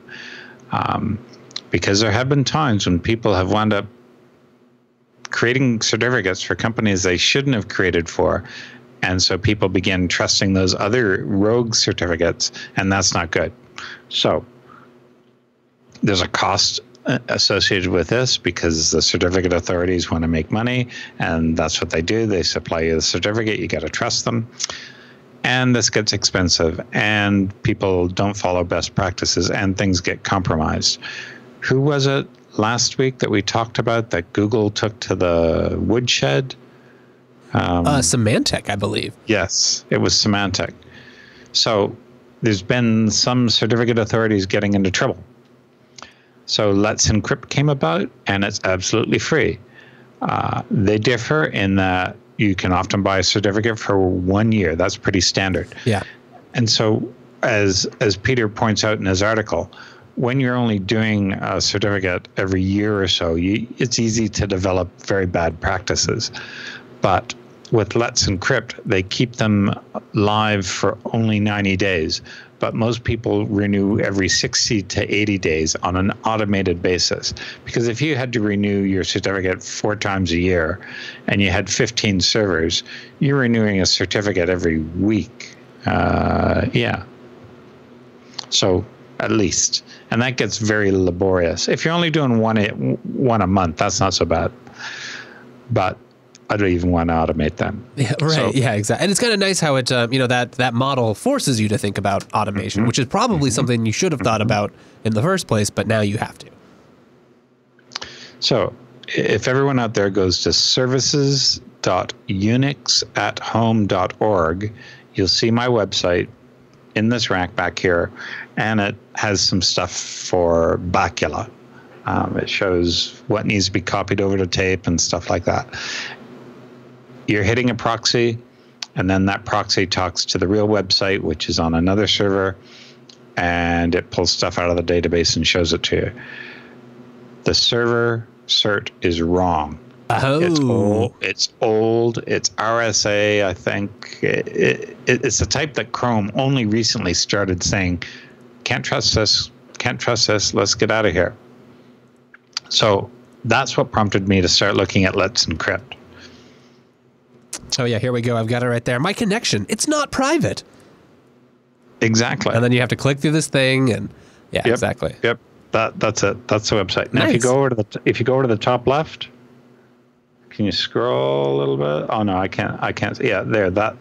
Because there have been times when people have wound up creating certificates for companies they shouldn't have created for. And so people begin trusting those other rogue certificates, and that's not good. So there's a cost associated with this because the certificate authorities want to make money, and that's what they do. They supply you the certificate. You got to trust them. And this gets expensive, and people don't follow best practices, and things get compromised. Who was it last week that we talked about that Google took to the woodshed? Symantec, I believe. Yes, it was Symantec. So there's been some certificate authorities getting into trouble. So Let's Encrypt came about, and it's absolutely free. They differ in that you can often buy a certificate for 1 year. That's pretty standard. Yeah. And so as Peter points out in his article, when you're only doing a certificate every year or so, it's easy to develop very bad practices. But with Let's Encrypt, they keep them live for only 90 days. But most people renew every 60 to 80 days on an automated basis. Because if you had to renew your certificate 4 times a year and you had 15 servers, you're renewing a certificate every week. Yeah. So at least. And that gets very laborious. If you're only doing one a month, that's not so bad. But I don't even want to automate them. Yeah, right. So, yeah, exactly. And it's kind of nice how it, that model forces you to think about automation, which is probably something you should have thought about in the first place, but now you have to. So if everyone out there goes to services.unixathome.org, you'll see my website in this rack back here, and it has some stuff for Bacula. It shows what needs to be copied over to tape and stuff like that. You're hitting a proxy, and then that proxy talks to the real website, which is on another server, and it pulls stuff out of the database and shows it to you. The server cert is wrong. Oh. It's old. It's RSA, I think. It's the type that Chrome only recently started saying, can't trust this, let's get out of here. So that's what prompted me to start looking at Let's Encrypt. Oh, yeah, here we go. I've got it right there. My connection, it's not private. Exactly. And then you have to click through this thing, and yeah, yep, exactly. Yep. That's it. That's the website. Now, Nice. if you go over to the top left, can you scroll a little bit? Oh no, I can't. Yeah, there. That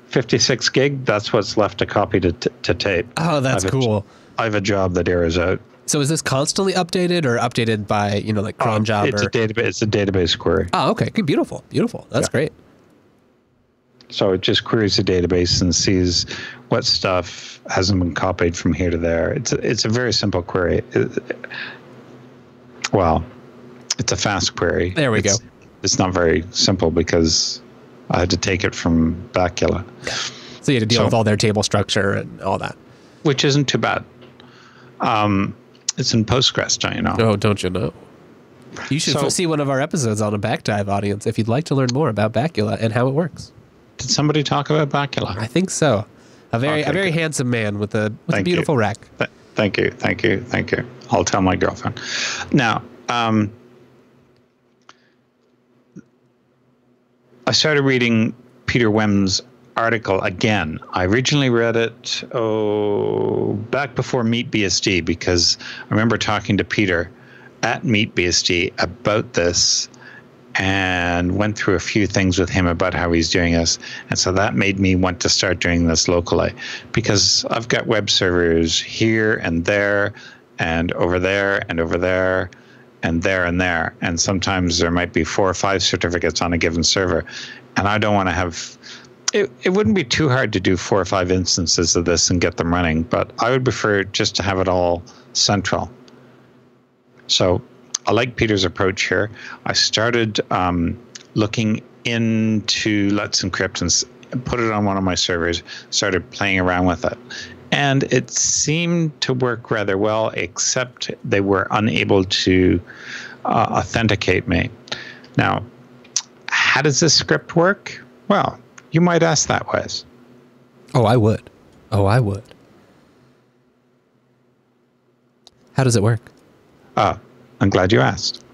56 gig. That's what's left to copy to tape. Oh, that's cool. I have a job that errors out. So is this constantly updated or updated by like cron job? It's a database query. Oh, okay. Beautiful. That's great. So it just queries the database and sees what stuff hasn't been copied from here to there. It's a very simple query. It's a fast query. There we go. It's not very simple because I had to take it from Bacula. So you had to deal with all their table structure and all that. Which isn't too bad. It's in Postgres, don't you know? Oh, don't you know? You should see one of our episodes on a backdive, audience, if you'd like to learn more about Bacula and how it works. Did somebody talk about Bacula? I think so. A very handsome man with a beautiful rack. Thank you. I'll tell my girlfriend. Now, I started reading Peter Wem's article again. I originally read it back before MeetBSD, because I remember talking to Peter at MeetBSD about this and went through a few things with him about how he's doing this. And so that made me want to start doing this locally, because I've got web servers here and there and over there and over there and there and there. And sometimes there might be 4 or 5 certificates on a given server. And I don't want to have, it wouldn't be too hard to do 4 or 5 instances of this and get them running, but I would prefer just to have it all central. So I like Peter's approach here. I started looking into Let's Encrypt and put it on one of my servers, started playing around with it. And it seemed to work rather well, except they were unable to authenticate me. Now, how does this script work? Well, you might ask that, Wes. Oh, I would. How does it work? I'm glad you asked.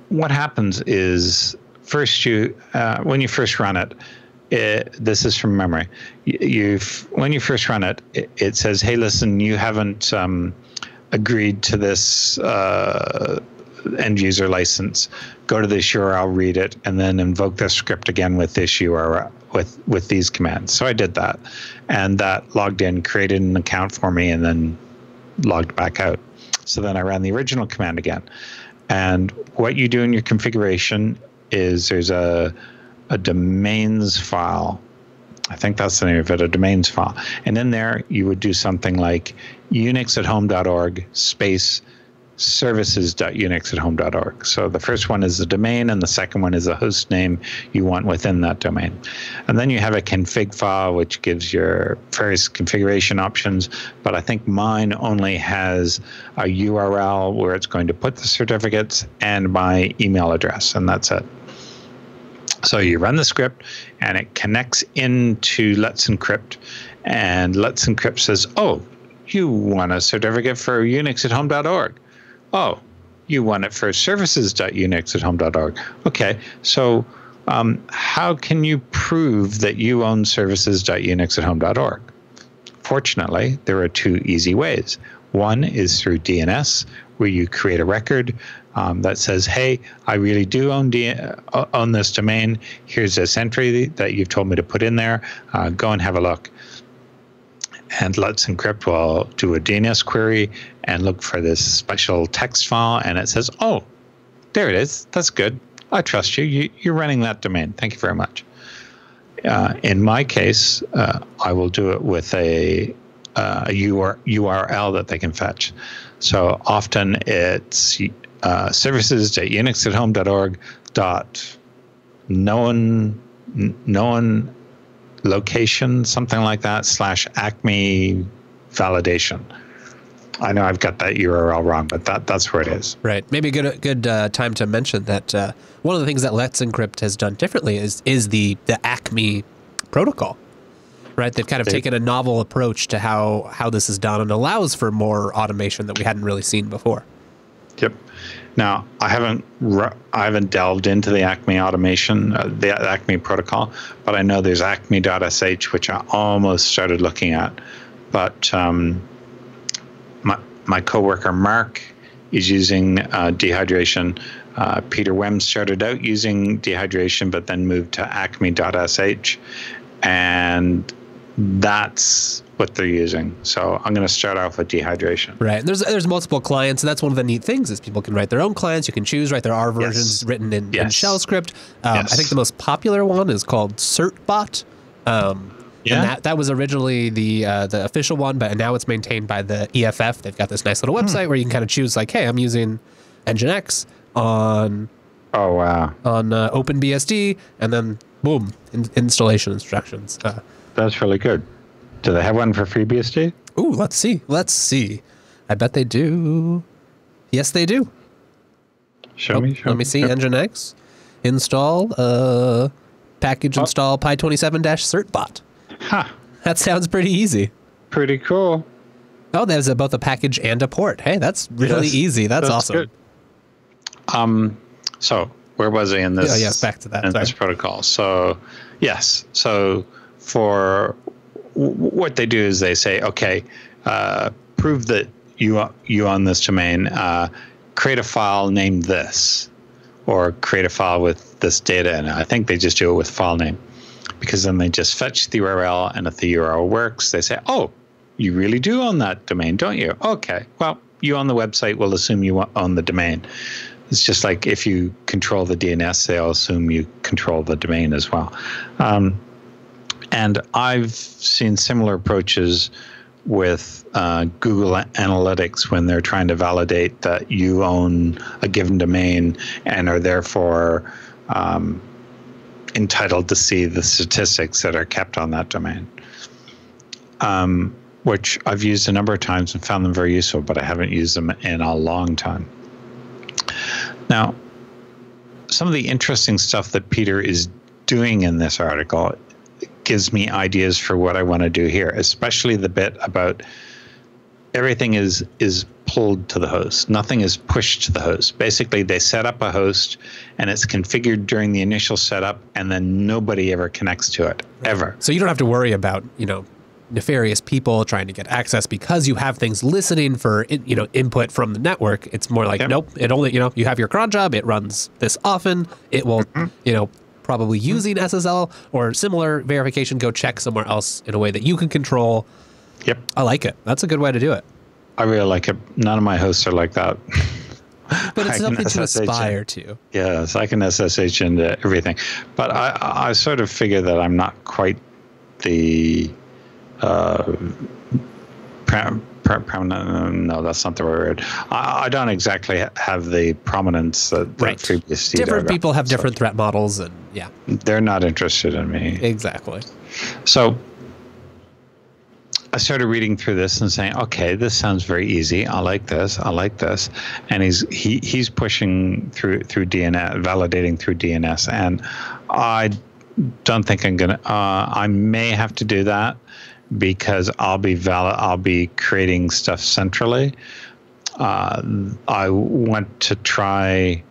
What happens is, first when you first run it, this is from memory. When you first run it, it says, "Hey, listen, you haven't agreed to this end user license. Go to this URL, read it, and then invoke the script again with this URL with these commands." So I did that, and that logged in, created an account for me, and then logged back out. So then I ran the original command again. And what you do in your configuration is there's a domains file. I think that's the name of it, a domains file. And in there, you would do something like unixathome.org space services.unixathome.org. So the first one is the domain, and the second one is the host name you want within that domain. And then you have a config file, which gives your various configuration options. But I think mine only has a URL where it's going to put the certificates and my email address, and that's it. So you run the script, and it connects into Let's Encrypt, and Let's Encrypt says, "Oh, you want a certificate for unixathome.org. Oh, you want it for services.unixathome.org. Okay, so how can you prove that you own services.unixathome.org? Fortunately, there are 2 easy ways. One is through DNS, where you create a record that says, "Hey, I really do own this domain. Here's this entry that you've told me to put in there. Go and have a look." And Let's Encrypt will do a DNS query and look for this special text file, and it says, "Oh, there it is. That's good. I trust you. You're running that domain. Thank you very much." In my case, I will do it with a URL that they can fetch. So often it's services.unixathome.org known location, something like that, /Acme validation. I know I've got that URL wrong, but that's where it is. Right. Maybe a good time to mention that one of the things that Let's Encrypt has done differently is the Acme protocol. Right. They've kind of taken a novel approach to how this is done, and allows for more automation that we hadn't really seen before. Yep. Now, I haven't delved into the Acme automation, the Acme protocol, but I know there's acme.sh, which I almost started looking at. But my coworker Mark is using dehydration. Peter Wem started out using dehydration, but then moved to acme.sh, and that's what they're using. So I'm going to start off with dehydration. Right. And there's multiple clients, and that's one of the neat things is people can write their own clients. You can choose, right? There are versions written in shell script. I think the most popular one is called CertBot. And that was originally the official one, but now it's maintained by the EFF. They've got this nice little website where you can kind of choose, like, hey, I'm using Nginx on OpenBSD, and then boom, installation instructions. That's really good. Do they have one for FreeBSD? Ooh, let's see. I bet they do. Yes, they do. Show me. Let me see. Yep. Nginx install package install Pi27-certbot. Huh. That sounds pretty easy. Pretty cool. Oh, there's both a package and a port. Hey, that's really easy. That's awesome. Good. So where was I in this? Yes, back to that. In this protocol. So yes. So for what they do is they say, okay, prove that you own this domain. Create a file named this, or create a file with this data in it. I think they just do it with file name, because then they just fetch the URL, and if the URL works, they say, oh, you really do own that domain, don't you? Okay, well, you own the website, we'll assume you own the domain. It's just like if you control the DNS, they'll assume you control the domain as well. And I've seen similar approaches with Google Analytics when they're trying to validate that you own a given domain and are therefore entitled to see the statistics that are kept on that domain, which I've used a number of times and found them very useful, but I haven't used them in a long time. Now, some of the interesting stuff that Peter is doing in this article gives me ideas for what I want to do here, especially the bit about everything is pulled to the host. Nothing is pushed to the host. Basically, they set up a host and it's configured during the initial setup, and then nobody ever connects to it, ever. So you don't have to worry about, nefarious people trying to get access because you have things listening for, input from the network. It's more like, nope, it only, you have your cron job, it runs this often, it will, probably using SSL or similar verification, go check somewhere else in a way that you can control. Yep. I like it. That's a good way to do it. I really like it. None of my hosts are like that. But it's something to aspire to. Yes, I can SSH into everything. But I sort of figure that I'm not quite the no, that's not the word. I don't exactly have the prominence that previous different people have different threat models, and they're not interested in me. Exactly. So I started reading through this and saying, okay, this sounds very easy. I like this. And he's pushing through DNS, validating through DNS, and I don't think I'm gonna. I may have to do that, because I'll be creating stuff centrally. I want to try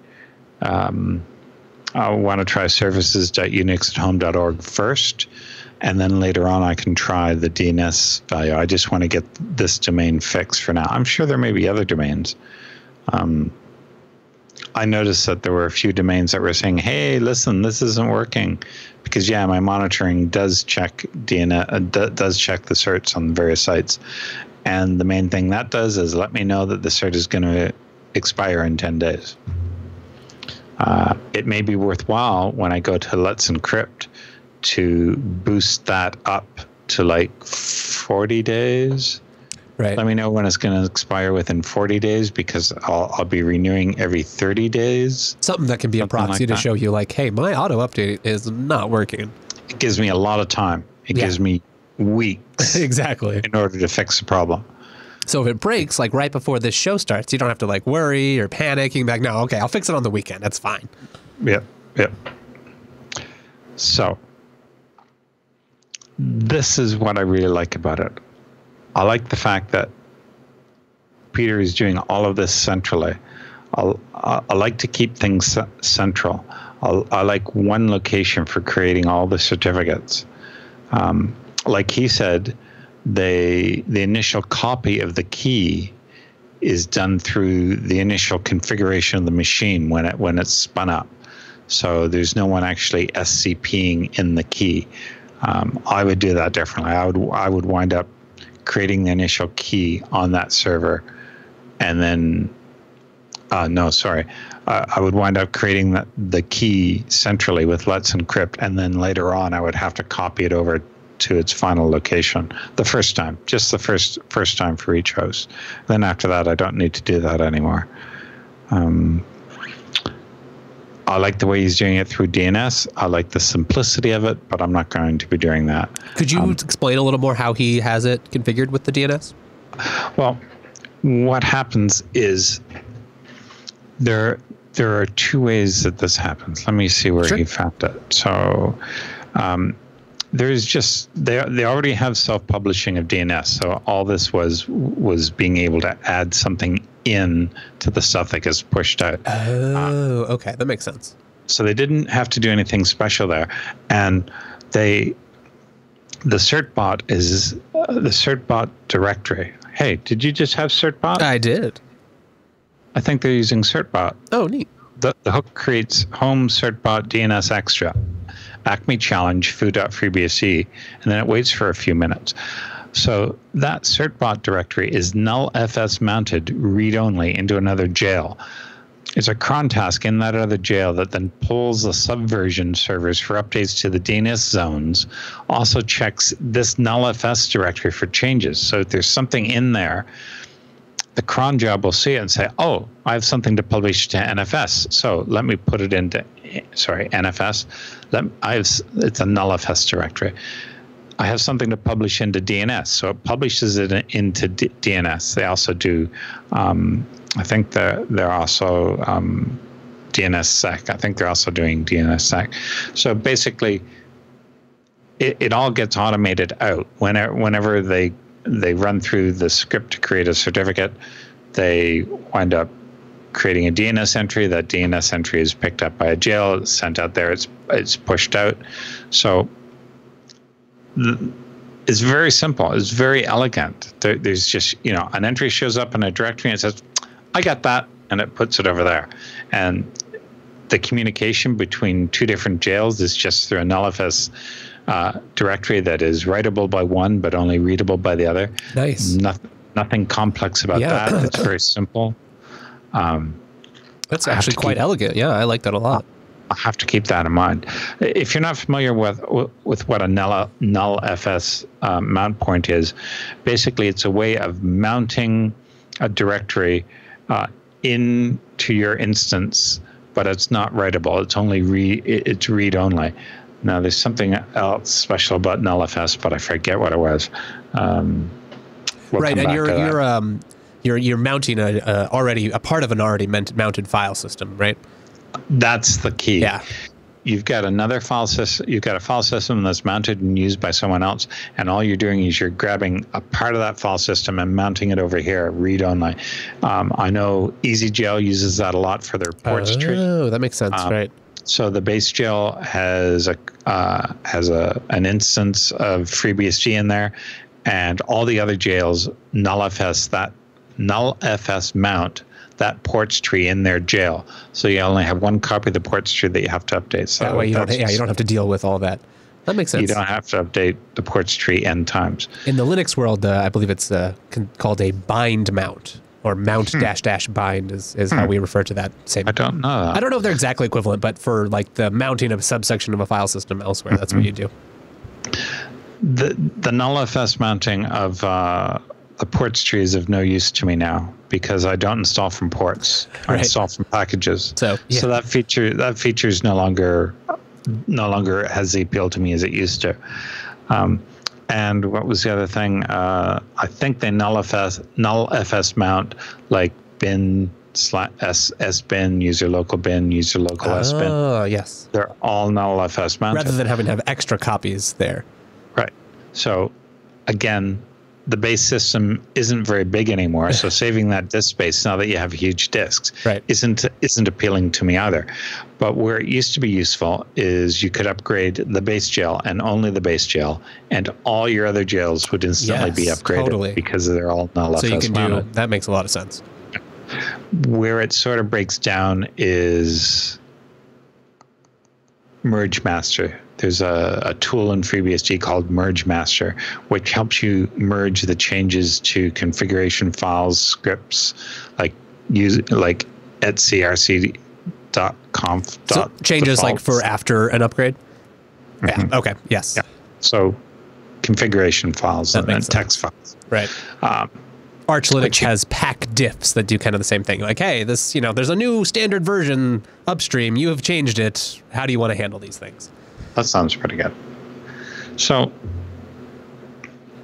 services.unix@home.org first, and then later on I can try the DNS value. I just want to get this domain fixed for now. I'm sure there may be other domains. I noticed that there were a few domains that were saying, hey, listen, this isn't working. Because, my monitoring does check DNS, does check the certs on various sites. And the main thing that does is let me know that the cert is going to expire in 10 days. It may be worthwhile when I go to Let's Encrypt to boost that up to like 40 days. Right. Let me know when it's going to expire within 40 days, because I'll be renewing every 30 days. Something that can be a proxy to show you like, hey, my auto update is not working. It gives me a lot of time. It gives me weeks. Exactly. In order to fix the problem. So if it breaks like right before this show starts, you don't have to like worry or panic. You can be like, no, okay, I'll fix it on the weekend. That's fine. Yep. So this is what I really like about it. I like the fact that Peter is doing all of this centrally. I like to keep things central. I like one location for creating all the certificates. Like he said, the initial copy of the key is done through the initial configuration of the machine when it's spun up. So there's no one actually SCPing in the key. I would do that differently. I would wind up creating the initial key on that server, and then I would wind up creating the key centrally with Let's Encrypt, and then later on I would have to copy it over to its final location the first time, just the first time for each host. Then after that I don't need to do that anymore. I like the way he's doing it through DNS. I like the simplicity of it, but I'm not going to be doing that. Could you explain a little more how he has it configured with the DNS? Well, what happens is there are two ways that this happens. Let me see where he found it. So there's just they already have self-publishing of DNS, so all this was being able to add something in to the stuff that gets pushed out. Oh, okay, that makes sense. So they didn't have to do anything special there, and the certbot is the certbot directory. Hey, did you just have certbot? I did. I think they're using certbot. Oh, neat. The hook creates home certbot DNS extra, Acme challenge foo.freebsd, and then it waits for a few minutes. So that certbot directory is nullfs mounted read-only into another jail. It's a cron task in that other jail that then pulls the subversion servers for updates to the DNS zones, also checks this nullfs directory for changes. So if there's something in there, the cron job will see it and say, oh, I have something to publish to NFS. So let me put it into, NFS. It's a nullfs directory. I have something to publish into DNS. So it publishes it into DNS. They also do, I think they're also DNSSEC. I think they're also doing DNSSEC. So basically, it all gets automated out. Whenever they run through the script to create a certificate, they wind up creating a DNS entry. That DNS entry is picked up by a jail. It's sent out there. It's pushed out. So it's very simple. It's very elegant. There's just, an entry shows up in a directory and it says, I got that, and it puts it over there. And the communication between two different jails is just through a nullfs directory that is writable by one, but only readable by the other. Nice. Nothing complex about that. It's very simple. That's actually quite elegant. Yeah, I like that a lot. I have to keep that in mind. If you're not familiar with what a nullfs mount point is, basically it's a way of mounting a directory into your instance, but it's not writable. It's only it's read only. Now there's something else special about nullfs, but I forget what it was. Right, and you're mounting a part of an already mounted file system, right? That's the key. Yeah. You've got another file system. You've got a file system that's mounted and used by someone else, and all you're doing is you're grabbing a part of that file system and mounting it over here, read only. I know EasyJail uses that a lot for their ports tree. Oh, that makes sense, right? So the base jail has an instance of FreeBSD in there, and all the other jails nullfs mount that ports tree in their jail. So you only have one copy of the ports tree that you have to update. So that way you don't have to deal with all that. That makes sense. You don't have to update the ports tree n times. In the Linux world, I believe it's called a bind mount, or mount -- bind is how we refer to that. Same. I don't know that. I don't know if they're exactly equivalent, but for like the mounting of a subsection of a file system elsewhere, that's what you do. The nullfs mounting of the ports tree is of no use to me now because I don't install from ports. I install from packages. So that feature is no longer has the appeal to me as it used to. And what was the other thing? I think they nullfs mount like bin /sbin, user local bin, user local sbin. Oh, yes. They're all nullfs mounted. Rather than having to have extra copies there. Right. So again, the base system isn't very big anymore, so saving that disk space now that you have huge disks isn't appealing to me either. But where it used to be useful is you could upgrade the base jail and only the base jail, and all your other jails would instantly be upgraded because they're all nullfs mounted. So you can that makes a lot of sense. Where it sort of breaks down is Merge Master. There's a tool in FreeBSD called Merge Master, which helps you merge the changes to configuration files, scripts, like etcrc.conf. So changes like for after an upgrade? Yeah. Okay. Yes. Yeah. So configuration files and text files. Right. Arch Linux has pack diffs that do kind of the same thing. Like, hey, this, there's a new standard version upstream. You have changed it. How do you want to handle these things? That sounds pretty good. So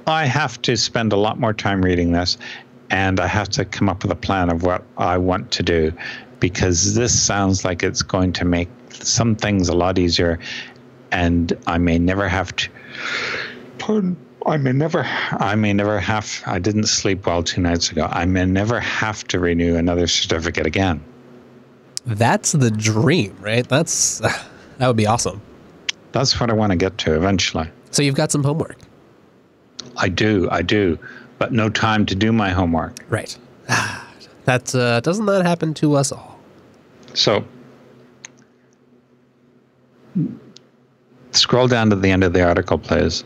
I have to spend a lot more time reading this, and I have to come up with a plan of what I want to do, because this sounds like it's going to make some things a lot easier, and I may never have to Pardon. I may never have, I didn't sleep well 2 nights ago. I may never have to renew another certificate again. That's the dream, right? That would be awesome. That's what I want to get to eventually. So you've got some homework. I do, but no time to do my homework. Right. Doesn't that happen to us all? So scroll down to the end of the article, please.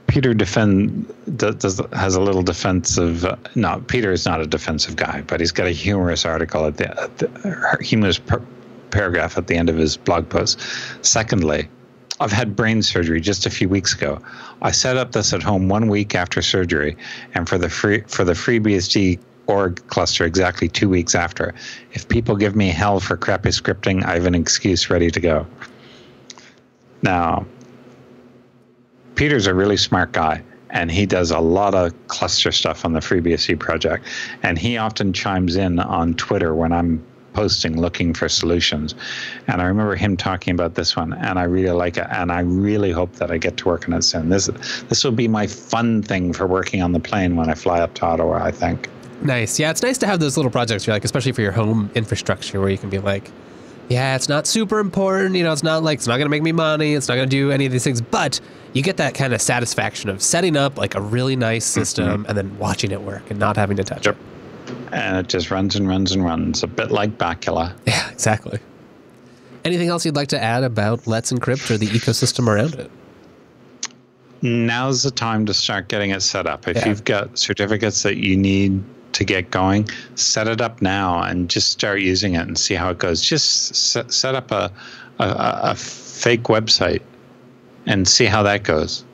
Peter has a little defensive. No, Peter is not a defensive guy, but he's got a humorous article at the humorous paragraph at the end of his blog post. Secondly, I've had brain surgery just a few weeks ago. I set up this at home 1 week after surgery, and for the FreeBSD org cluster exactly 2 weeks after. If people give me hell for crappy scripting, I have an excuse ready to go. Now, Peter's a really smart guy, and he does a lot of cluster stuff on the FreeBSD project, and he often chimes in on Twitter when I'm posting looking for solutions. And I remember him talking about this one, and I really like it, and I really hope that I get to work on it soon. This will be my fun thing for working on the plane when I fly up to Ottawa, I think. Nice. Yeah, it's nice to have those little projects you're like, especially for your home infrastructure, where you can be like, yeah, it's not super important, it's not going to make me money, it's not going to do any of these things, but you get that kind of satisfaction of setting up like a really nice system and then watching it work and not having to touch it. And it just runs and runs and runs, a bit like Bacula. Yeah, exactly. Anything else you'd like to add about Let's Encrypt or the ecosystem around it? Now's the time to start getting it set up. If you've got certificates that you need to get going, set it up now and just start using it and see how it goes. Just set up a fake website and see how that goes.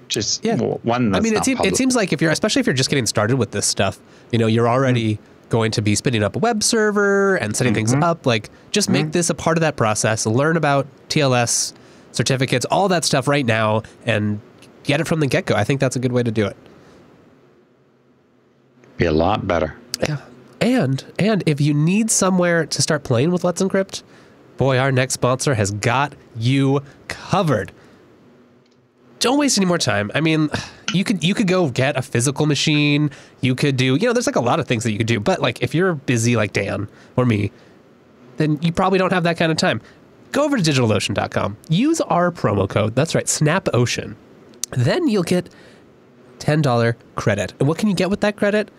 Just one that's not public. It seems like especially if you're just getting started with this stuff, you're already going to be spinning up a web server and setting things up. Like, just make this a part of that process. Learn about TLS certificates, all that stuff right now, and get it from the get-go. I think that's a good way to do it. Be a lot better. Yeah. And if you need somewhere to start playing with Let's Encrypt, boy, our next sponsor has got you covered. Don't waste any more time. I mean, you could go get a physical machine. You could do, there's like a lot of things that you could do. But like, if you're busy like Dan or me, then you probably don't have that kind of time. Go over to DigitalOcean.com. Use our promo code. That's right, SnapOcean. Then you'll get $10 credit. And what can you get with that credit?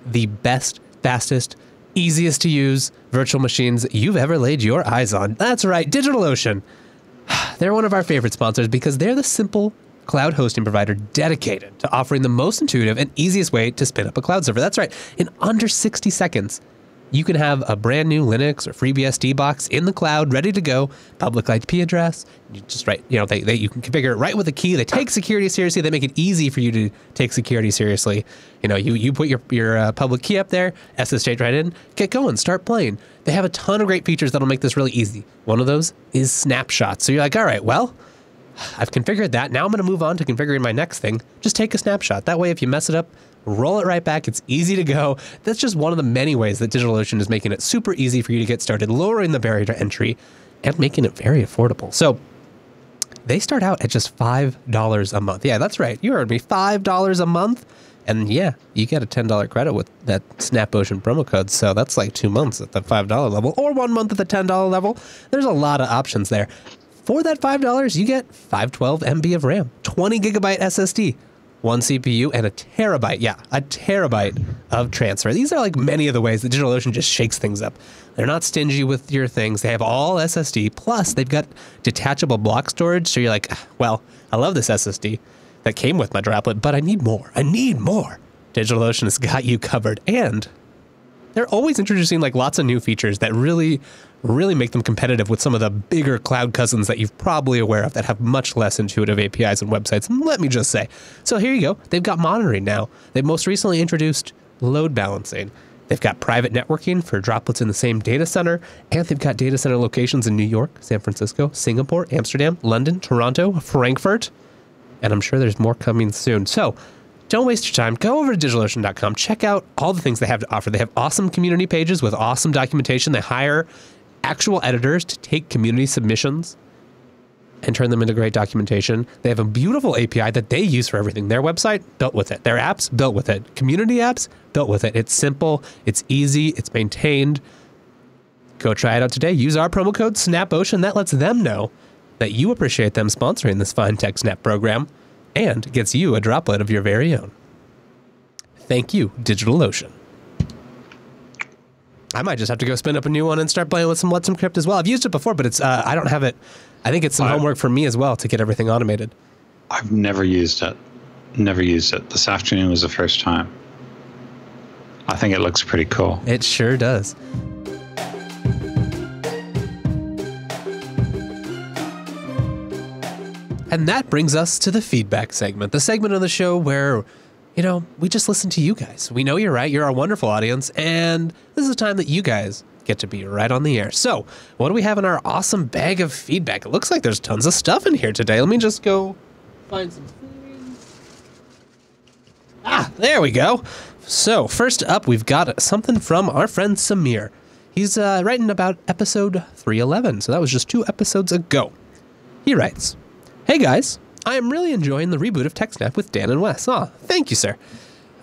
The best, fastest, easiest to use virtual machines you've ever laid your eyes on. That's right, DigitalOcean. They're one of our favorite sponsors because they're the simple cloud hosting provider dedicated to offering the most intuitive and easiest way to spin up a cloud server. That's right. In under 60 seconds, you can have a brand new Linux or FreeBSD box in the cloud ready to go, public IP address. You just you can configure it right with a key. They take security seriously. They make it easy for you to take security seriously. You put your public key up there, SSH right in, get going, start playing. They have a ton of great features that'll make this really easy. One of those is snapshots. So you're like, all right, well, I've configured that. Now I'm going to move on to configuring my next thing. Just take a snapshot. That way, if you mess it up, roll it right back. It's easy to go. That's just one of the many ways that DigitalOcean is making it super easy for you to get started, lowering the barrier to entry and making it very affordable. So they start out at just $5 a month. Yeah, that's right. You heard me. $5 a month. And yeah, you get a $10 credit with that SnapOcean promo code. So that's like 2 months at the $5 level or 1 month at the $10 level. There's a lot of options there. For that $5, you get 512 MB of RAM, 20 gigabyte SSD, 1 CPU, and a terabyte of transfer. These are like many of the ways that DigitalOcean just shakes things up. They're not stingy with your things. They have all SSD, plus they've got detachable block storage. So you're like, well, I love this SSD that came with my droplet, but I need more. DigitalOcean has got you covered. And they're always introducing like lots of new features that really make them competitive with some of the bigger cloud cousins that you're probably aware of that have much less intuitive APIs and websites. Let me just say. So here you go. They've got monitoring now. They've most recently introduced load balancing. They've got private networking for droplets in the same data center, and they've got data center locations in New York, San Francisco, Singapore, Amsterdam, London, Toronto, Frankfurt, and I'm sure there's more coming soon. So don't waste your time. Go over to DigitalOcean.com. Check out all the things they have to offer. They have awesome community pages with awesome documentation. They hire actual editors to take community submissions and turn them into great documentation. They have a beautiful API that they use for everything. Their website, built with it. Their apps, built with it. Community apps, built with it. It's simple. It's easy. It's maintained. Go try it out today. Use our promo code SNAPOcean. That lets them know that you appreciate them sponsoring this fine TechSNAP program and gets you a droplet of your very own. Thank you, DigitalOcean. I might just have to go spin up a new one and start playing with some Let's Encrypt as well. I've used it before, but it's I don't have it. I think it's some homework for me as well to get everything automated. I've never used it. Never used it. This afternoon was the first time. I think it looks pretty cool. It sure does. And that brings us to the feedback segment, the segment of the show where, we just listen to you guys. We know you're right. You're our wonderful audience. And this is a time that you guys get to be right on the air. So what do we have in our awesome bag of feedback? It looks like there's tons of stuff in here today. Let me just go find some things. There we go. So first up, we've got something from our friend Samir. He's writing about episode 311. So that was just 2 episodes ago. He writes, "Hey guys, I am really enjoying the reboot of TechSNAP with Dan and Wes. Thank you, sir.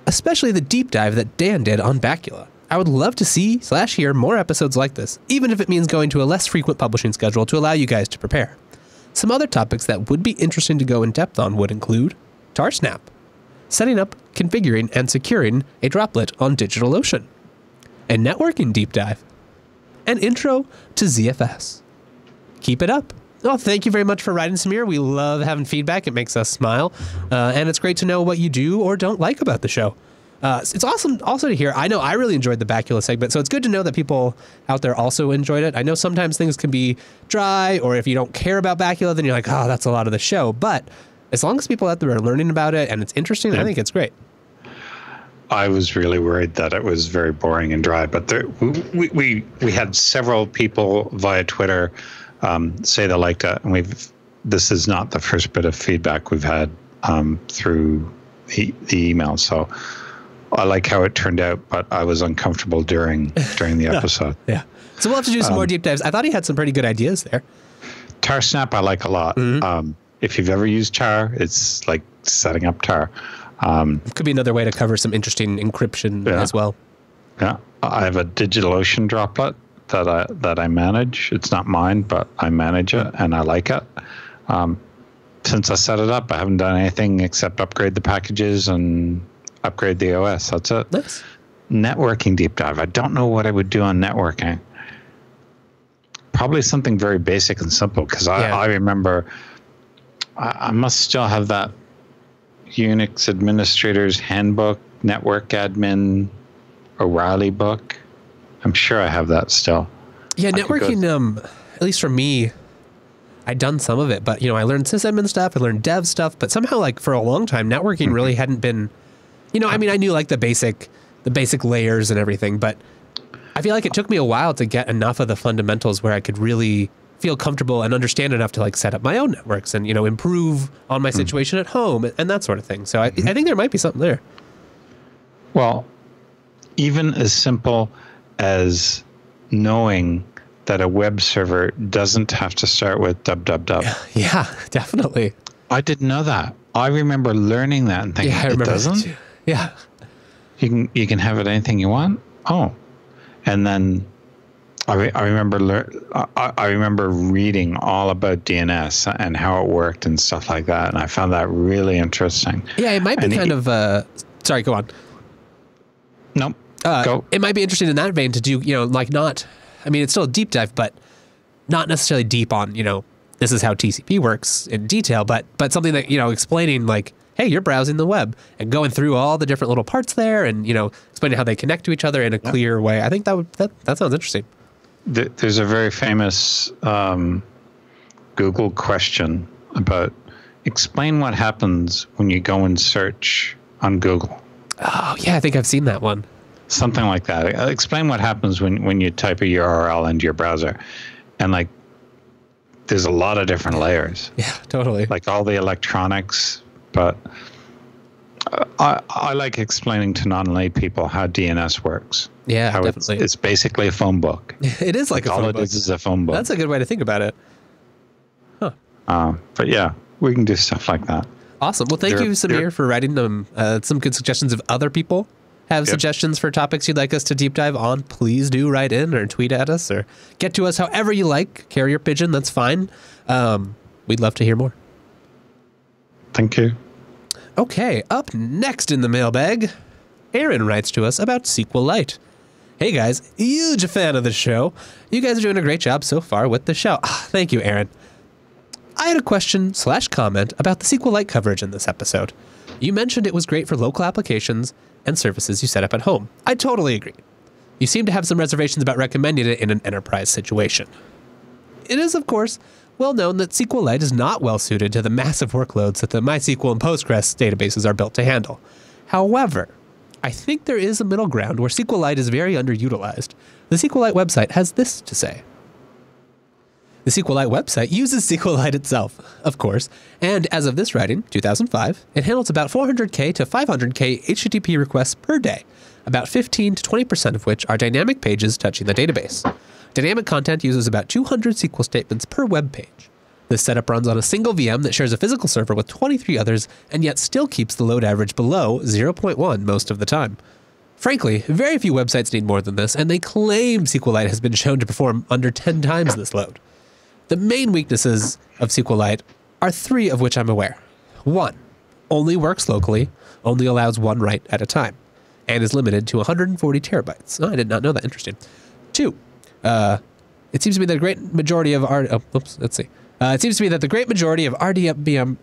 Especially the deep dive that Dan did on Bacula. I would love to see/hear more episodes like this, even if it means going to a less frequent publishing schedule to allow you guys to prepare. Some other topics that would be interesting to go in depth on would include TarSnap, setting up, configuring, and securing a droplet on DigitalOcean, a networking deep dive, an intro to ZFS. Keep it up." Oh, thank you very much for writing, Samir. We love having feedback. It makes us smile. And it's great to know what you do or don't like about the show. It's awesome also to hear. I know I really enjoyed the Bacula segment, so it's good to know that people out there also enjoyed it. I know sometimes things can be dry, or if you don't care about Bacula, then you're like, oh, that's a lot of the show. But as long as people out there are learning about it and it's interesting, I think it's great. I was really worried that it was very boring and dry, but we had several people via Twitter say they liked it, and this is not the first bit of feedback we've had through the email. So I like how it turned out, but I was uncomfortable during the episode. Yeah. So we'll have to do some more deep dives. I thought he had some pretty good ideas there. TarSnap I like a lot. Mm-hmm. If you've ever used Tar, it's like setting up Tar. It could be another way to cover some interesting encryption as well. Yeah. I have a DigitalOcean droplet that I manage. It's not mine, but I manage it and I like it. Since I set it up, I haven't done anything except upgrade the packages and upgrade the OS. That's it. Nice. Networking deep dive. I don't know what I would do on networking. Probably something very basic and simple, because I remember I must still have that Unix Administrator's Handbook, Network Admin, O'Reilly book. I'm sure I have that still. Yeah, networking, at least for me, I'd done some of it, but, I learned sysadmin stuff, I learned dev stuff, but somehow, for a long time, networking really hadn't been, I knew, the basic layers and everything, but I feel like it took me a while to get enough of the fundamentals where I could really feel comfortable and understand enough to, set up my own networks and, improve on my situation at home and that sort of thing. So I think there might be something there. Well, even as simple as knowing that a web server doesn't have to start with www. Yeah, definitely. I didn't know that. I remember learning that and thinking, it doesn't? Yeah. You can have it anything you want? Oh. And then I remember reading all about DNS and how it worked and stuff like that, and I found that really interesting. Yeah, it might be sorry, go on. Nope. Go. It might be interesting in that vein to do, it's still a deep dive, but not necessarily deep on, this is how TCP works in detail, but something that, explaining hey, you're browsing the web and going through all the different little parts there and, explaining how they connect to each other in a clear way. I think that sounds interesting. There's a very famous Google question about explain what happens when you go and search on Google. Oh, yeah, I think I've seen that one. Something like that. Explain what happens when you type a URL into your browser. And there's a lot of different layers. Yeah, totally. All the electronics. But I like explaining to non-lay people how DNS works. Yeah, definitely. It's basically a phone book. It is like a phone book. All it is a phone book. That's a good way to think about it. Huh. But yeah, we can do stuff like that. Awesome. Well, thank you, Samir, for writing some good suggestions. If other people have suggestions for topics you'd like us to deep dive on, please do write in or tweet at us or get to us however you like. Carrier pigeon, that's fine. We'd love to hear more. Thank you. Okay, up next in the mailbag, Aaron writes to us about SQLite. Hey guys, huge fan of the show. You guys are doing a great job so far with the show. Thank you, Aaron. I had a question/comment about the SQLite coverage in this episode. You mentioned it was great for local applications and services you set up at home. I totally agree. You seem to have some reservations about recommending it in an enterprise situation. It is, of course, well known that SQLite is not well suited to the massive workloads that the MySQL and Postgres databases are built to handle. However, I think there is a middle ground where SQLite is very underutilized. The SQLite website has this to say. The SQLite website uses SQLite itself, of course, and as of this writing, 2005, it handles about 400K to 500K HTTP requests per day, about 15 to 20% of which are dynamic pages touching the database. Dynamic content uses about 200 SQL statements per web page. This setup runs on a single VM that shares a physical server with 23 others and yet still keeps the load average below 0.1 most of the time. Frankly, very few websites need more than this, and they claim SQLite has been shown to perform under 10 times this load. The main weaknesses of SQLite are 3 of which I'm aware. 1, only works locally, only allows one write at a time, and is limited to 140 terabytes. Oh, I did not know that. Interesting. 2, it seems to me that a great majority of it seems to me that the great majority of RDBM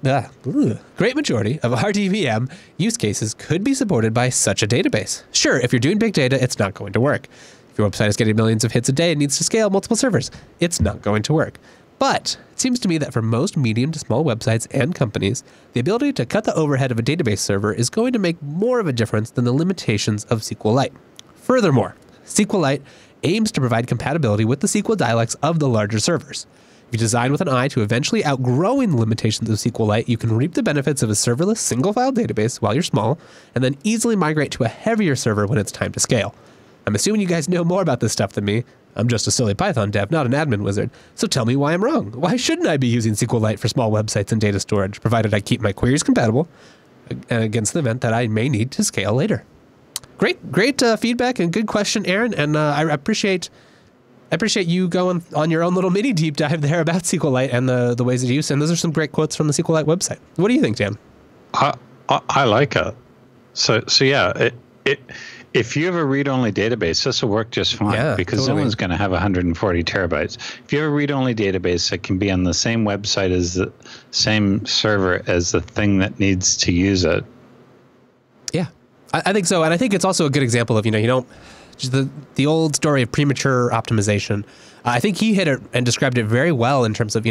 use cases could be supported by such a database. Sure, if you're doing big data, it's not going to work. If your website is getting millions of hits a day and needs to scale multiple servers, it's not going to work. But it seems to me that for most medium to small websites and companies, the ability to cut the overhead of a database server is going to make more of a difference than the limitations of SQLite. Furthermore, SQLite aims to provide compatibility with the SQL dialects of the larger servers. If you design with an eye to eventually outgrowing the limitations of SQLite, you can reap the benefits of a serverless single-file database while you're small, and then easily migrate to a heavier server when it's time to scale. I'm assuming you guys know more about this stuff than me. I'm just a silly Python dev, not an admin wizard. So tell me why I'm wrong. Why shouldn't I be using SQLite for small websites and data storage, provided I keep my queries compatible against the event that I may need to scale later? Great feedback and good question, Aaron. And I appreciate you going on your own little mini deep dive there about SQLite and the ways of use. And those are some great quotes from the SQLite website. What do you think, Dan? I like it. So yeah, if you have a read-only database, this will work just fine because no one's going to have 140 terabytes. If you have a read-only database that can be on the same website as the same server as the thing that needs to use it. Yeah, I think so. And I think it's also a good example of, just the old story of premature optimization. I think he hit it and described it very well in terms of,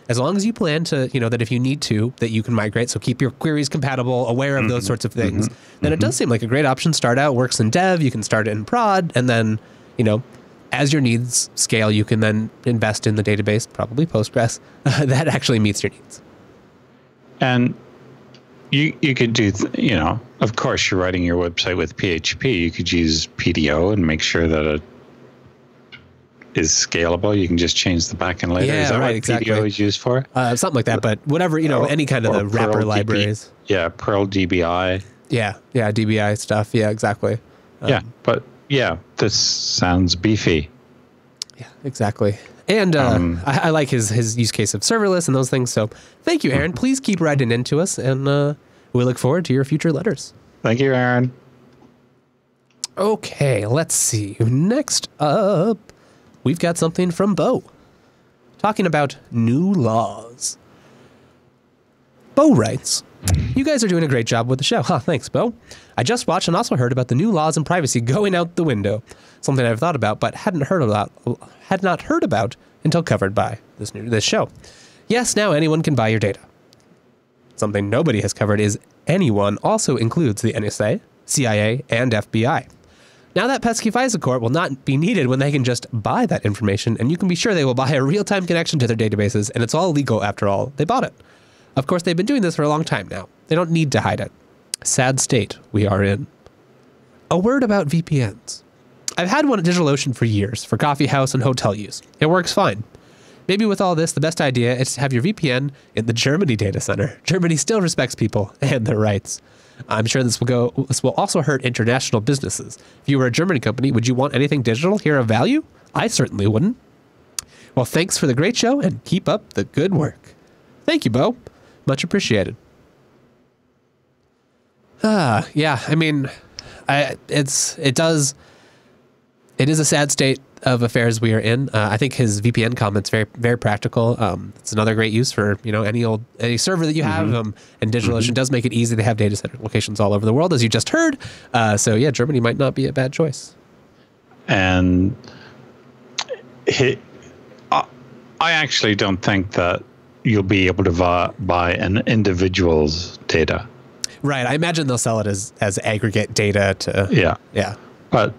as long as you plan to, that if you need to, that you can migrate. So keep your queries compatible, aware of those sorts of things. Then it does seem like a great option. Start out, works in dev, you can start it in prod, and then, as your needs scale, you can then invest in the database, probably Postgres, that actually meets your needs. And you could do, of course, you're writing your website with PHP. You could use PDO and make sure that it is scalable. You can just change the backend later. Yeah, is that right, what exactly. PDO is used for? Something like that, but whatever, any kind of the wrapper libraries. Perl DBI. Yeah, DBI stuff. Yeah, exactly. This sounds beefy. Yeah, exactly. And I like his use case of serverless and those things. So thank you, Aaron. Please keep writing into us, and we look forward to your future letters. Thank you, Aaron. Okay, let's see. Next up, we've got something from Bo, talking about new laws. Bo writes, "You guys are doing a great job with the show." Thanks, Bo. "I just watched and also heard about the new laws and privacy going out the window. Something I've thought about but had not heard about until covered by this show. Yes, now anyone can buy your data. Something nobody has covered is anyone also includes the NSA, CIA, and FBI. Now that pesky FISA court will not be needed when they can just buy that information, and you can be sure they will buy a real-time connection to their databases, and it's all legal after all. They bought it. Of course, they've been doing this for a long time now. They don't need to hide it. Sad state we are in. A word about VPNs. I've had one at DigitalOcean for years for coffee house and hotel use. It works fine. Maybe with all this, the best idea is to have your VPN in the Germany data center. Germany still respects people and their rights. I'm sure this will also hurt international businesses. If you were a German company, would you want anything digital here of value? I certainly wouldn't. Well, thanks for the great show and keep up the good work. Thank you, Bo. Much appreciated. Yeah, I mean, it is a sad state of affairs we are in. I think his VPN comment's very, very practical. It's another great use for, any server that you have. And DigitalOcean does make it easy to have data center locations all over the world, as you just heard. So yeah, Germany might not be a bad choice. And I actually don't think that you'll be able to buy an individual's data. Right. I imagine they'll sell it as aggregate data to. Yeah. But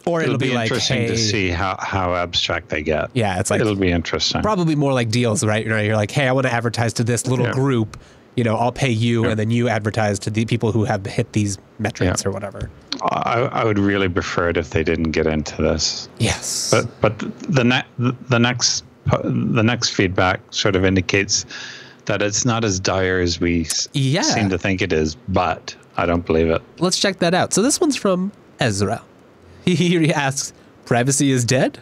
or it'll be like, interesting to see how abstract they get. Yeah, it's like it'll be interesting. Probably more like deals, right? You're like, hey, I want to advertise to this little group. I'll pay you, and then you advertise to the people who have hit these metrics or whatever. I would really prefer it if they didn't get into this. Yes. But the next feedback sort of indicates that it's not as dire as we seem to think it is, but I don't believe it. Let's check that out. So this one's from Ezra. He asks, privacy is dead?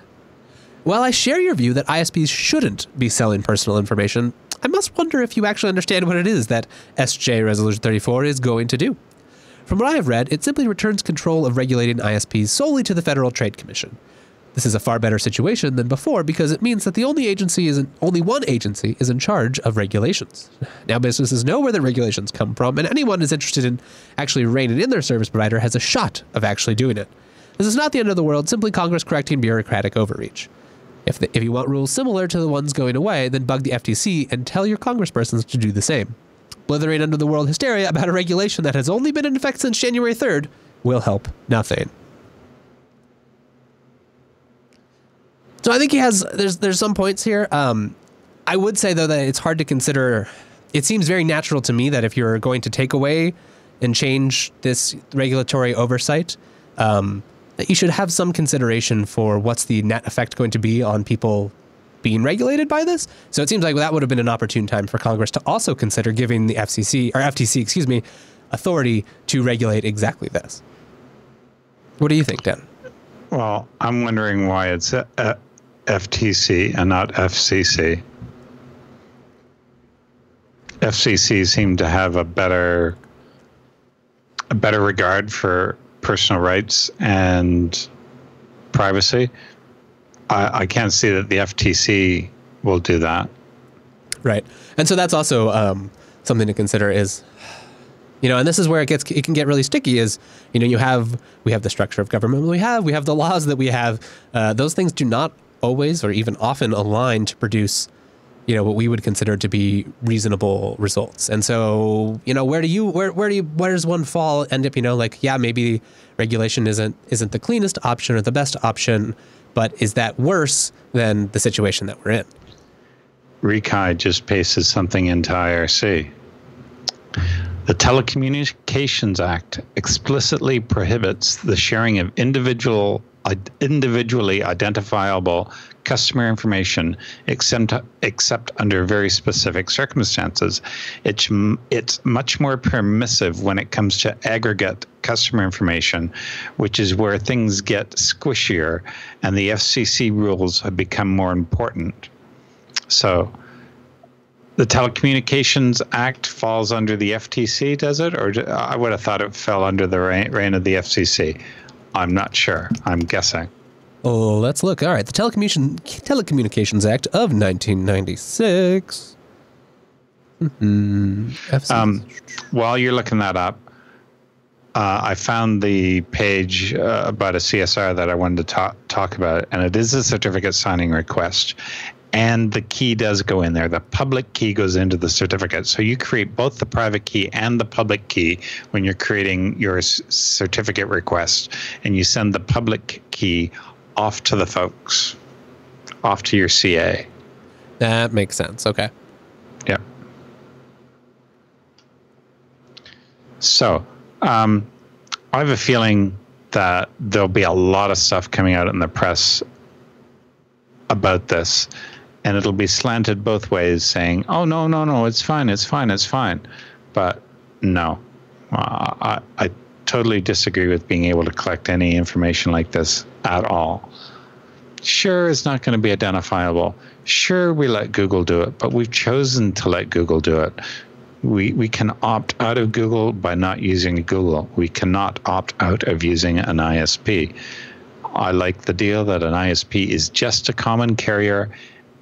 While I share your view that ISPs shouldn't be selling personal information, I must wonder if you actually understand what it is that SJ Resolution 34 is going to do. From what I have read, it simply returns control of regulating ISPs solely to the Federal Trade Commission. This is a far better situation than before because it means that only one agency is in charge of regulations. Now businesses know where the regulations come from, and anyone who's interested in actually reining in their service provider has a shot of actually doing it. This is not the end of the world, simply Congress correcting bureaucratic overreach. If you want rules similar to the ones going away, then bug the FTC and tell your congresspersons to do the same. Blithering under the world hysteria about a regulation that has only been in effect since January 3rd will help nothing. So I think there's some points here. I would say, though, that it's hard to consider. It seems very natural to me that if you're going to take away and change this regulatory oversight, that you should have some consideration for what's the net effect going to be on people being regulated by this. So it seems like that would have been an opportune time for Congress to also consider giving the FTC, authority to regulate exactly this. What do you think, Dan? Well, I'm wondering why it's FTC and not FCC. FCC seemed to have a better regard for personal rights and privacy. I can't see that the FTC will do that. Right. And so that's also something to consider is, and this is where it can get really sticky is, we have the structure of government we have the laws that we have. Those things do not always or even often align to produce, what we would consider to be reasonable results. And so, where does one fall end up, maybe regulation isn't the cleanest option or the best option, but is that worse than the situation that we're in? Rekai just pasted something into IRC. The Telecommunications Act explicitly prohibits the sharing of individually identifiable customer information except under very specific circumstances. It's much more permissive when it comes to aggregate customer information, which is where things get squishier and the FCC rules have become more important. So the Telecommunications Act falls under the FTC, does it? Or I would have thought it fell under the reign of the FCC. I'm not sure. I'm guessing. Oh, let's look. All right. The Telecommunications Act of 1996. While you're looking that up, I found the page about a CSR that I wanted to talk about, and it is a certificate signing request. And the key does go in there. The public key goes into the certificate. So you create both the private key and the public key when you're creating your certificate request. And you send the public key off to the folks, off to your CA. That makes sense. Okay. Yeah. So I have a feeling that there'll be a lot of stuff coming out in the press about this, and it'll be slanted both ways, saying, "Oh no, it's fine, it's fine, it's fine," but no, I totally disagree with being able to collect any information like this at all. Sure, it's not going to be identifiable. Sure, we let Google do it, but we've chosen to let Google do it. We can opt out of Google by not using Google. We cannot opt out of using an ISP. I like the deal that an ISP is just a common carrier,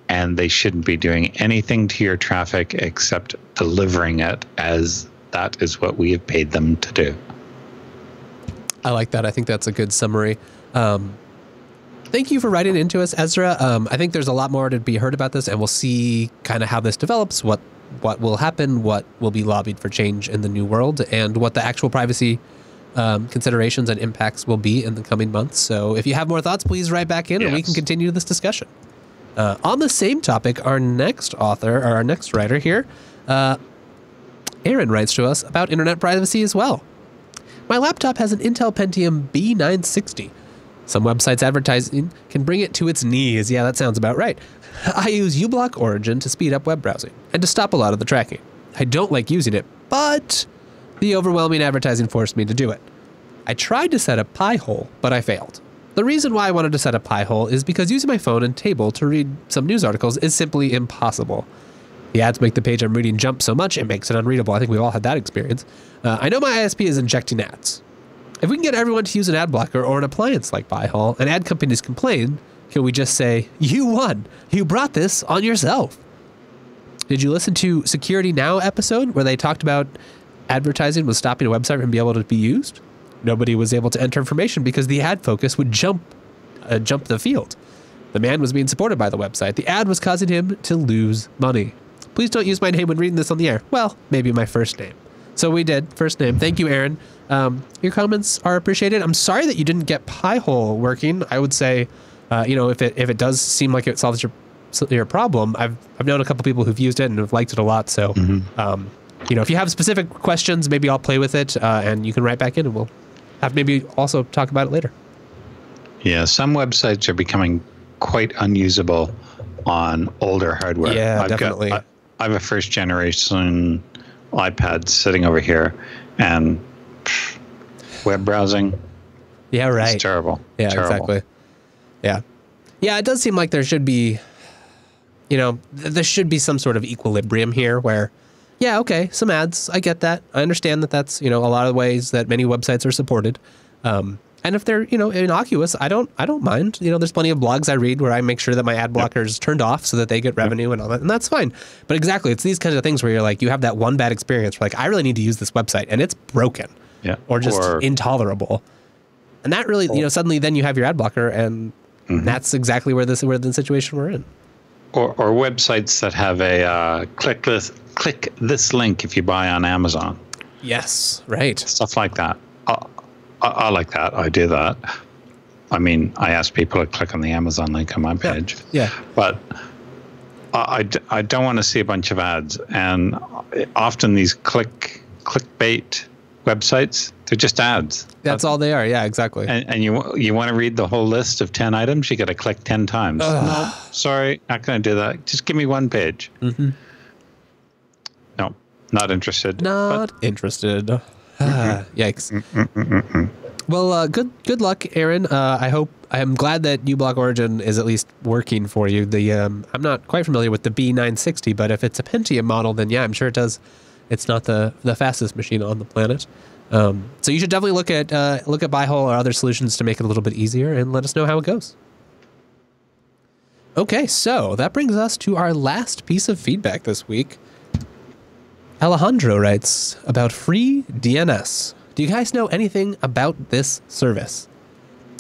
and they shouldn't be doing anything to your traffic except delivering it, as that is what we have paid them to do. I like that. I think that's a good summary. Thank you for writing into us, Ezra. I think there's a lot more to be heard about this, and we'll see kind of how this develops, what will happen, what will be lobbied for change in the new world, and what the actual privacy considerations and impacts will be in the coming months. So if you have more thoughts, please write back in, and we can continue this discussion. On the same topic, our next author, or our next writer here, Aaron writes to us about internet privacy as well. My laptop has an Intel Pentium B960. Some websites advertising can bring it to its knees. Yeah, that sounds about right. I use uBlock Origin to speed up web browsing and to stop a lot of the tracking. I don't like using it, but the overwhelming advertising forced me to do it. I tried to set up Pi-hole, but I failed. The reason why I wanted to set up Pi-hole is because using my phone and table to read some news articles is simply impossible. The ads make the page I'm reading jump so much it makes it unreadable. I think we've all had that experience. I know my ISP is injecting ads. If we can get everyone to use an ad blocker or an appliance like Pi-hole and ad companies complain, can we just say, "You won. You brought this on yourself"? Did you listen to Security Now episode where they talked about advertising was stopping a website from being able to be used? Nobody was able to enter information because the ad focus would jump the field. The man was being supported by the website. The ad was causing him to lose money. Please don't use my name when reading this on the air. Well, maybe my first name. So we did. First name. Thank you, Aaron. Your comments are appreciated. I'm sorry that you didn't get Pi-hole working. I would say, if it does seem like it solves your problem, I've known a couple people who've used it and have liked it a lot. So, if you have specific questions, maybe I'll play with it and you can write back in and we'll have maybe also talk about it later. Yeah, some websites are becoming quite unusable on older hardware. Yeah, definitely. I have a first generation iPad sitting over here, and web browsing. Yeah, right. It's terrible. Yeah, terrible. Exactly. Yeah, it does seem like there should be, there should be some sort of equilibrium here where, yeah, okay, some ads. I get that. I understand that that's, a lot of ways that many websites are supported. And if they're, innocuous, I don't mind. There's plenty of blogs I read where I make sure that my ad blocker is turned off so that they get revenue and all that, and that's fine. But exactly, it's these kinds of things where you're like, you have that one bad experience where like, I really need to use this website and it's broken, or just intolerable. And that really, suddenly then you have your ad blocker, and that's exactly where the situation we're in. Or websites that have a click this link if you buy on Amazon. Yes, right. Stuff like that. I like that. I do that. I mean, I ask people to click on the Amazon link on my page. Yeah. But I don't want to see a bunch of ads. And often these clickbait websites, they're just ads. That's all they are. Yeah, exactly. And you want to read the whole list of 10 items, you got to click 10 times. No, sorry, not going to do that. Just give me one page. No, not interested. Not interested. Yikes. Well, good luck, Aaron. I'm glad that uBlock Origin is at least working for you. I'm not quite familiar with the B960, but if it's a Pentium model, then yeah, I'm sure it does. It's not the fastest machine on the planet. So you should definitely look at Pi-hole or other solutions to make it a little bit easier, and let us know how it goes. Okay, so that brings us to our last piece of feedback this week. Alejandro writes about free DNS. Do you guys know anything about this service?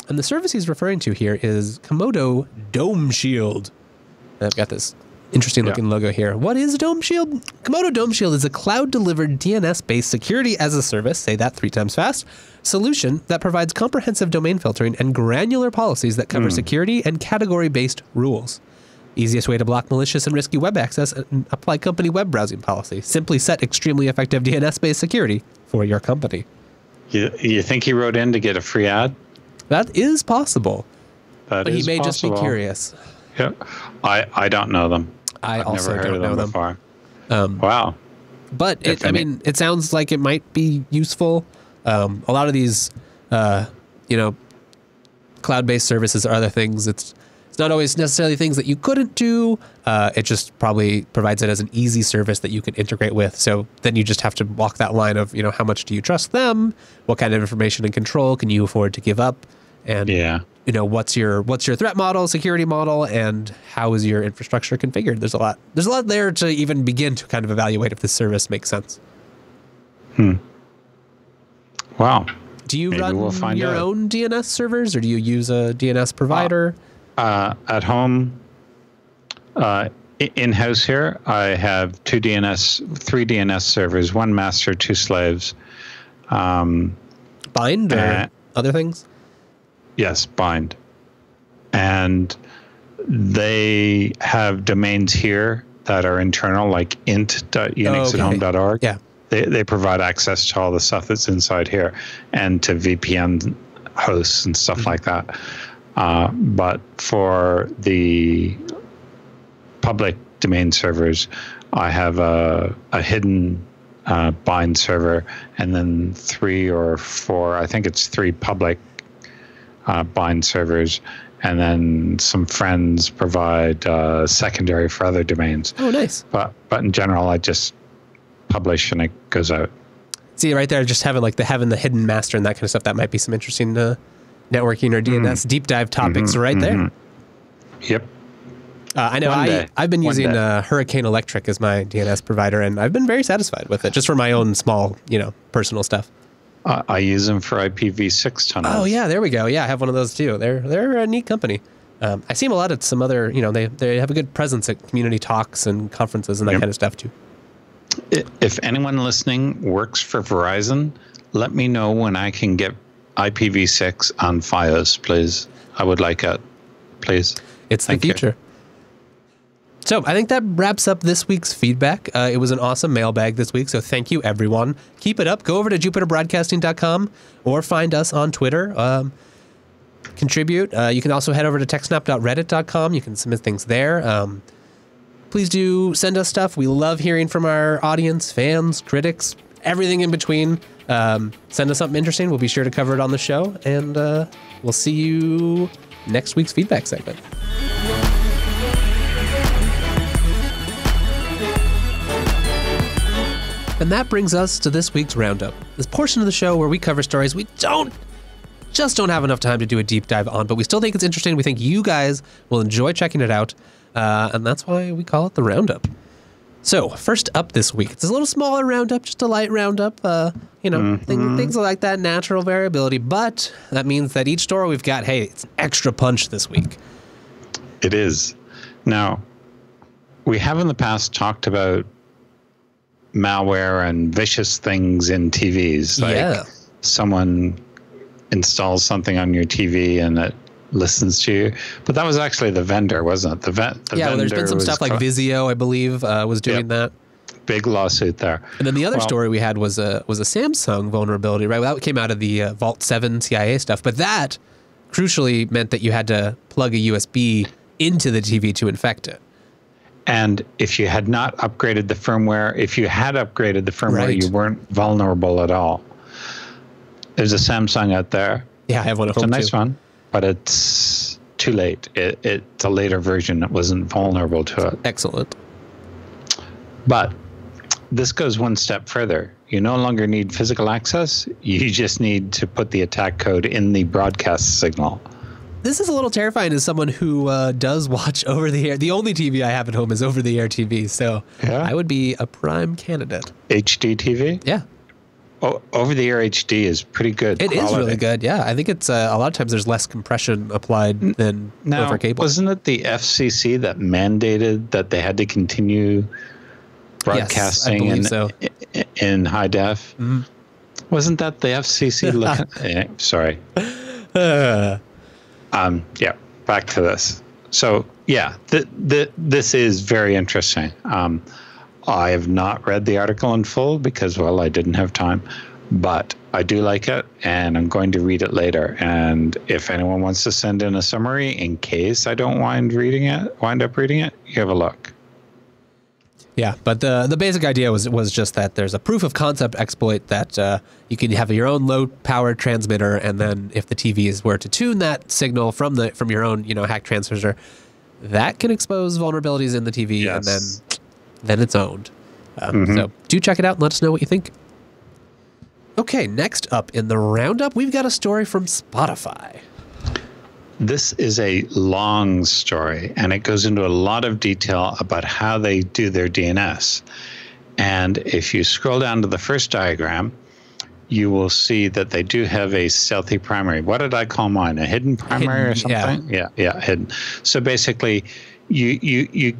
And the service he's referring to here is Komodo Dome Shield. I've got this interesting looking logo here. What is Dome Shield? Komodo Dome Shield is a cloud-delivered DNS-based security as a service, say that 3 times fast, solution that provides comprehensive domain filtering and granular policies that cover security and category-based rules. Easiest way to block malicious and risky web access and apply company web browsing policy. Simply set extremely effective DNS-based security for your company. You think he wrote in to get a free ad? That is possible. But he may just be curious. Yeah, I don't know them. I've also never heard don't know them before. Wow. But it sounds like it might be useful. A lot of these, cloud-based services or other things, it's not always necessarily things that you couldn't do. It just probably provides it as an easy service that you can integrate with. So then you just have to walk that line of, how much do you trust them? What kind of information and control can you afford to give up? And what's your threat model, security model, and how is your infrastructure configured? There's a lot there to even begin to kind of evaluate if this service makes sense. Wow. Do you run your own DNS servers, or do you use a DNS provider? At home, in-house here, I have three DNS servers, one master, two slaves. Bind or other things? Yes, Bind. And they have domains here that are internal, like int.unixathome.org. Yeah. They provide access to all the stuff that's inside here and to VPN hosts and stuff like that. But for the public domain servers, I have a hidden bind server, and then 3 or 4, I think it's 3 public bind servers, and then some friends provide secondary for other domains. Oh, nice. But in general, I just publish and it goes out. See, right there, just having the hidden master and that kind of stuff, that might be some interesting networking or DNS deep dive topics right there. Yep. I know I've been using Hurricane Electric as my DNS provider, and I've been very satisfied with it, just for my own small, personal stuff. I use them for IPv6 tunnels. Oh yeah, there we go. Yeah, I have one of those too. They're a neat company. I see them a lot at some other, they have a good presence at community talks and conferences and that kind of stuff too. If anyone listening works for Verizon, let me know when I can get IPv6 on Fios, please. I would like it, please. It's the future. So I think that wraps up this week's feedback. It was an awesome mailbag this week, so thank you, everyone. Keep it up. Go over to jupiterbroadcasting.com or find us on Twitter. Contribute. You can also head over to techsnap.reddit.com. You can submit things there. Please do send us stuff. We love hearing from our audience, fans, critics, everything in between. Send us something interesting. We'll be sure to cover it on the show, and we'll see you next week's feedback segment. And that brings us to this week's roundup, this portion of the show where we cover stories we don't have enough time to do a deep dive on, but we still think it's interesting. We think you guys will enjoy checking it out, and that's why we call it the roundup. So first up this week, it's a little smaller roundup, just a light roundup, things like that, natural variability, but that means that each story we've got, hey, it's an extra punch this week. It is. Now, we have in the past talked about malware and vicious things in TVs. Like someone installs something on your TV and it listens to you. But that was actually the vendor, wasn't it? The vendor, there's been some stuff like Vizio, I believe, was doing that. Big lawsuit there. And then the other story we had was a Samsung vulnerability, right? Well, that came out of the Vault 7 CIA stuff. But that crucially meant that you had to plug a USB into the TV to infect it. And if you had not upgraded the firmware, Right. You weren't vulnerable at all. There's a Samsung out there. Yeah, I have one at home too. It's a nice too. one, but it's too late. It's a later version. It wasn't vulnerable to it. Excellent. But this goes one step further. You no longer need physical access. You just need to put the attack code in the broadcast signal. This is a little terrifying as someone who does watch over the air. The only TV I have at home is over the air TV, so I would be a prime candidate. HD TV? Yeah. Oh, over the air HD is pretty good. It is really good, yeah. I think it's a lot of times there's less compression applied than over cable. Wasn't it the FCC that mandated that they had to continue broadcasting in high def? Mm-hmm. Wasn't that the FCC? Sorry. Back to this. So, this is very interesting. I have not read the article in full because, I didn't have time. But I do like it, and I'm going to read it later. And if anyone wants to send in a summary in case I don't wind up reading it, you have a look. Yeah, but the basic idea was just that there's a proof of concept exploit that you can have your own low power transmitter, and then if the TVs were to tune that signal from your own hack transmitter, that can expose vulnerabilities in the TV, and then it's owned. So do check it out and let us know what you think. Okay, next up in the roundup, we've got a story from Spotify. This is a long story, and it goes into a lot of detail about how they do their DNS. And if you scroll down to the first diagram, you will see that they do have a stealthy primary. What did I call mine? A hidden primary or something? Yeah, hidden. So basically, you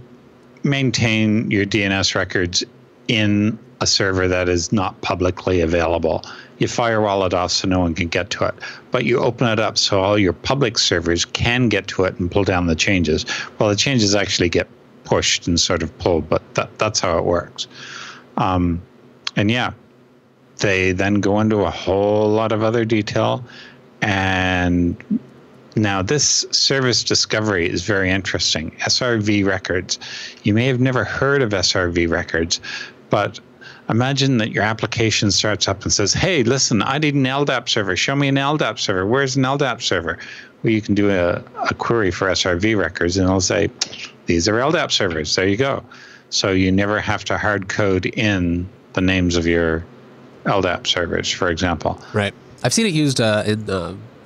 maintain your DNS records in a server that is not publicly available. You firewall it off so no one can get to it, but you open it up so all your public servers can get to it and pull down the changes. Well, the changes actually get pushed and sort of pulled, but that's how it works. And yeah, they then go into a whole lot of other detail. And now this service discovery is very interesting. SRV records. You may have never heard of SRV records, but imagine that your application starts up and says, hey, listen, I need an LDAP server. Show me an LDAP server. Where's an LDAP server? Well, you can do a query for SRV records, and it'll say, these are LDAP servers. There you go. So you never have to hard code in the names of your LDAP servers, for example. Right. I've seen it used in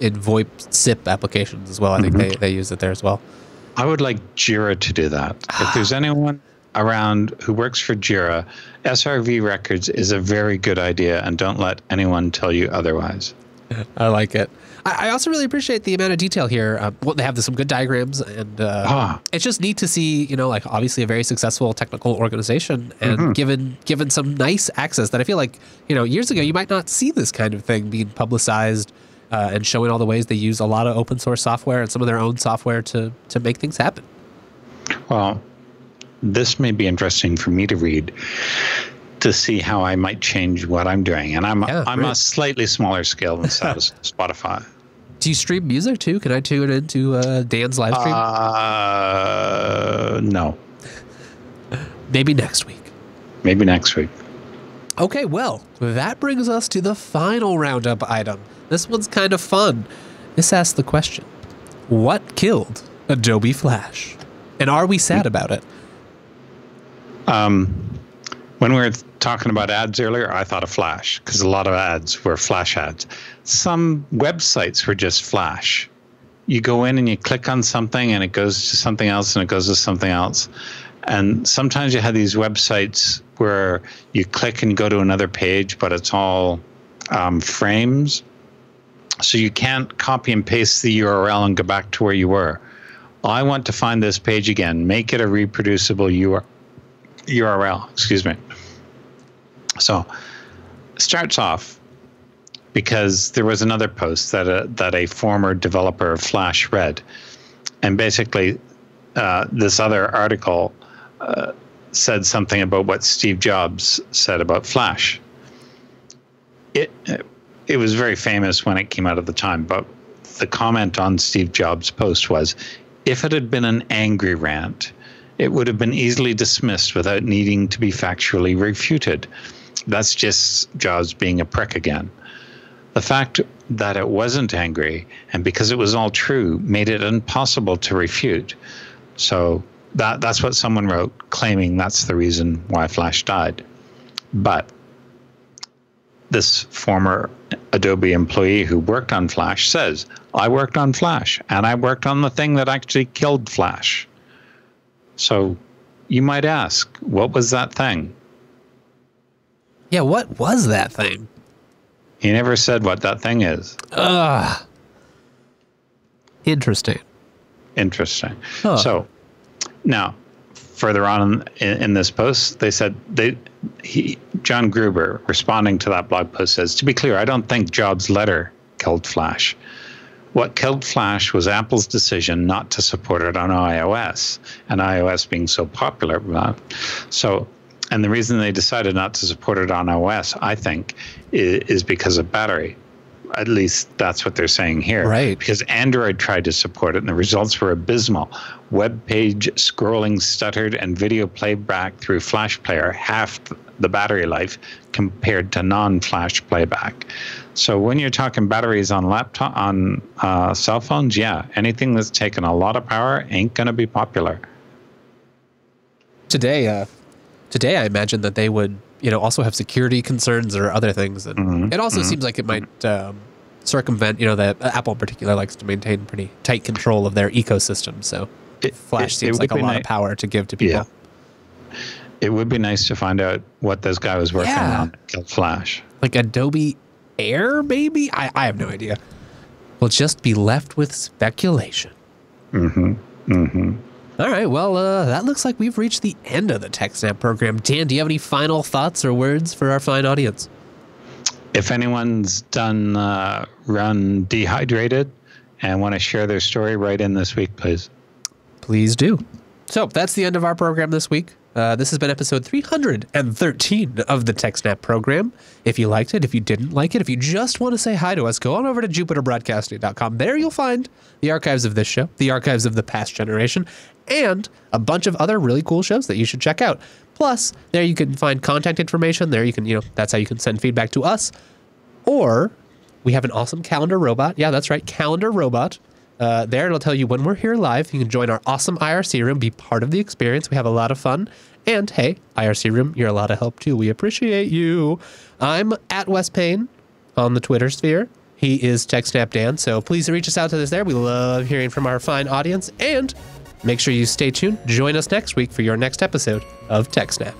VoIP SIP applications as well. I think they use it there as well. I would like Jira to do that. If there's anyone around who works for Jira, SRV records is a very good idea, and don't let anyone tell you otherwise. I like it. I also really appreciate the amount of detail here. They have some good diagrams, and it's just neat to see, like obviously a very successful technical organization, and given some nice access that I feel like, years ago you might not see this kind of thing being publicized and showing all the ways they use a lot of open source software and some of their own software to make things happen. Well, this may be interesting for me to read to see how I might change what I'm doing. And I'm a slightly smaller scale than Spotify. Do you stream music too? Can I tune into Dan's live stream? No. Maybe next week. Okay, well, that brings us to the final roundup item. This one's kind of fun. This asks the question, what killed Adobe Flash? And are we sad about it? When we were talking about ads earlier, I thought of Flash because a lot of ads were Flash ads. Some websites were just Flash. You go in and you click on something and it goes to something else and it goes to something else. And sometimes you have these websites where you click and go to another page, but it's all frames. So you can't copy and paste the URL and go back to where you were. I want to find this page again, make it a reproducible URL, excuse me. So it starts off because there was another post that a former developer of Flash read. And basically, this other article said something about what Steve Jobs said about Flash. It was very famous when it came out at the time, but the comment on Steve Jobs' post was, if it had been an angry rant, it would have been easily dismissed without needing to be factually refuted. That's just Jobs being a prick again. The fact that it wasn't angry, and because it was all true, made it impossible to refute. So that's what someone wrote, claiming that's the reason why Flash died. But this former Adobe employee who worked on Flash says, I worked on Flash, and I worked on the thing that actually killed Flash. So you might ask, what was that thing? Yeah, what was that thing? He never said what that thing is. Interesting. Huh. So now, further on in this post, they said John Gruber, responding to that blog post, says, to be clear, I don't think Jobs' letter killed Flash. What killed Flash was Apple's decision not to support it on iOS, and iOS being so popular. So And the reason they decided not to support it on OS, I think, is because of battery. At least that's what they're saying here. Right. Because Android tried to support it, and the results were abysmal. Web page scrolling stuttered, and video playback through Flash Player halved the battery life compared to non-Flash playback. So when you're talking batteries on cell phones, yeah, anything that's taken a lot of power ain't going to be popular. Today, I imagine that they would, also have security concerns or other things. And it also seems like it might circumvent, that Apple in particular likes to maintain pretty tight control of their ecosystem. So Flash seems like a lot of power to give to people. Yeah. It would be nice to find out what this guy was working on to kill Flash. Like Adobe Air, maybe? I have no idea. We'll just be left with speculation. All right, well, that looks like we've reached the end of the TechSNAP program. Dan, do you have any final thoughts or words for our fine audience? If anyone's run dehydrated and want to share their story, write in this week, please. Please do. So that's the end of our program this week. This has been episode 313 of the TechSNAP program. If you liked it, if you didn't like it, if you just want to say hi to us, go on over to jupiterbroadcasting.com. There you'll find the archives of this show, the archives of the past generation, and a bunch of other really cool shows that you should check out. Plus, there you can find contact information. There you can, that's how you can send feedback to us. Or we have an awesome calendar robot. Yeah, that's right, calendar robot. There it'll tell you when we're here live. You can join our awesome IRC room, be part of the experience. We have a lot of fun. And hey, IRC room, you're a lot of help too. We appreciate you. I'm at Wes Payne on the Twitter sphere. He is TechSNAP Dan. So please reach us out to this there. We love hearing from our fine audience. And make sure you stay tuned. Join us next week for your next episode of TechSNAP.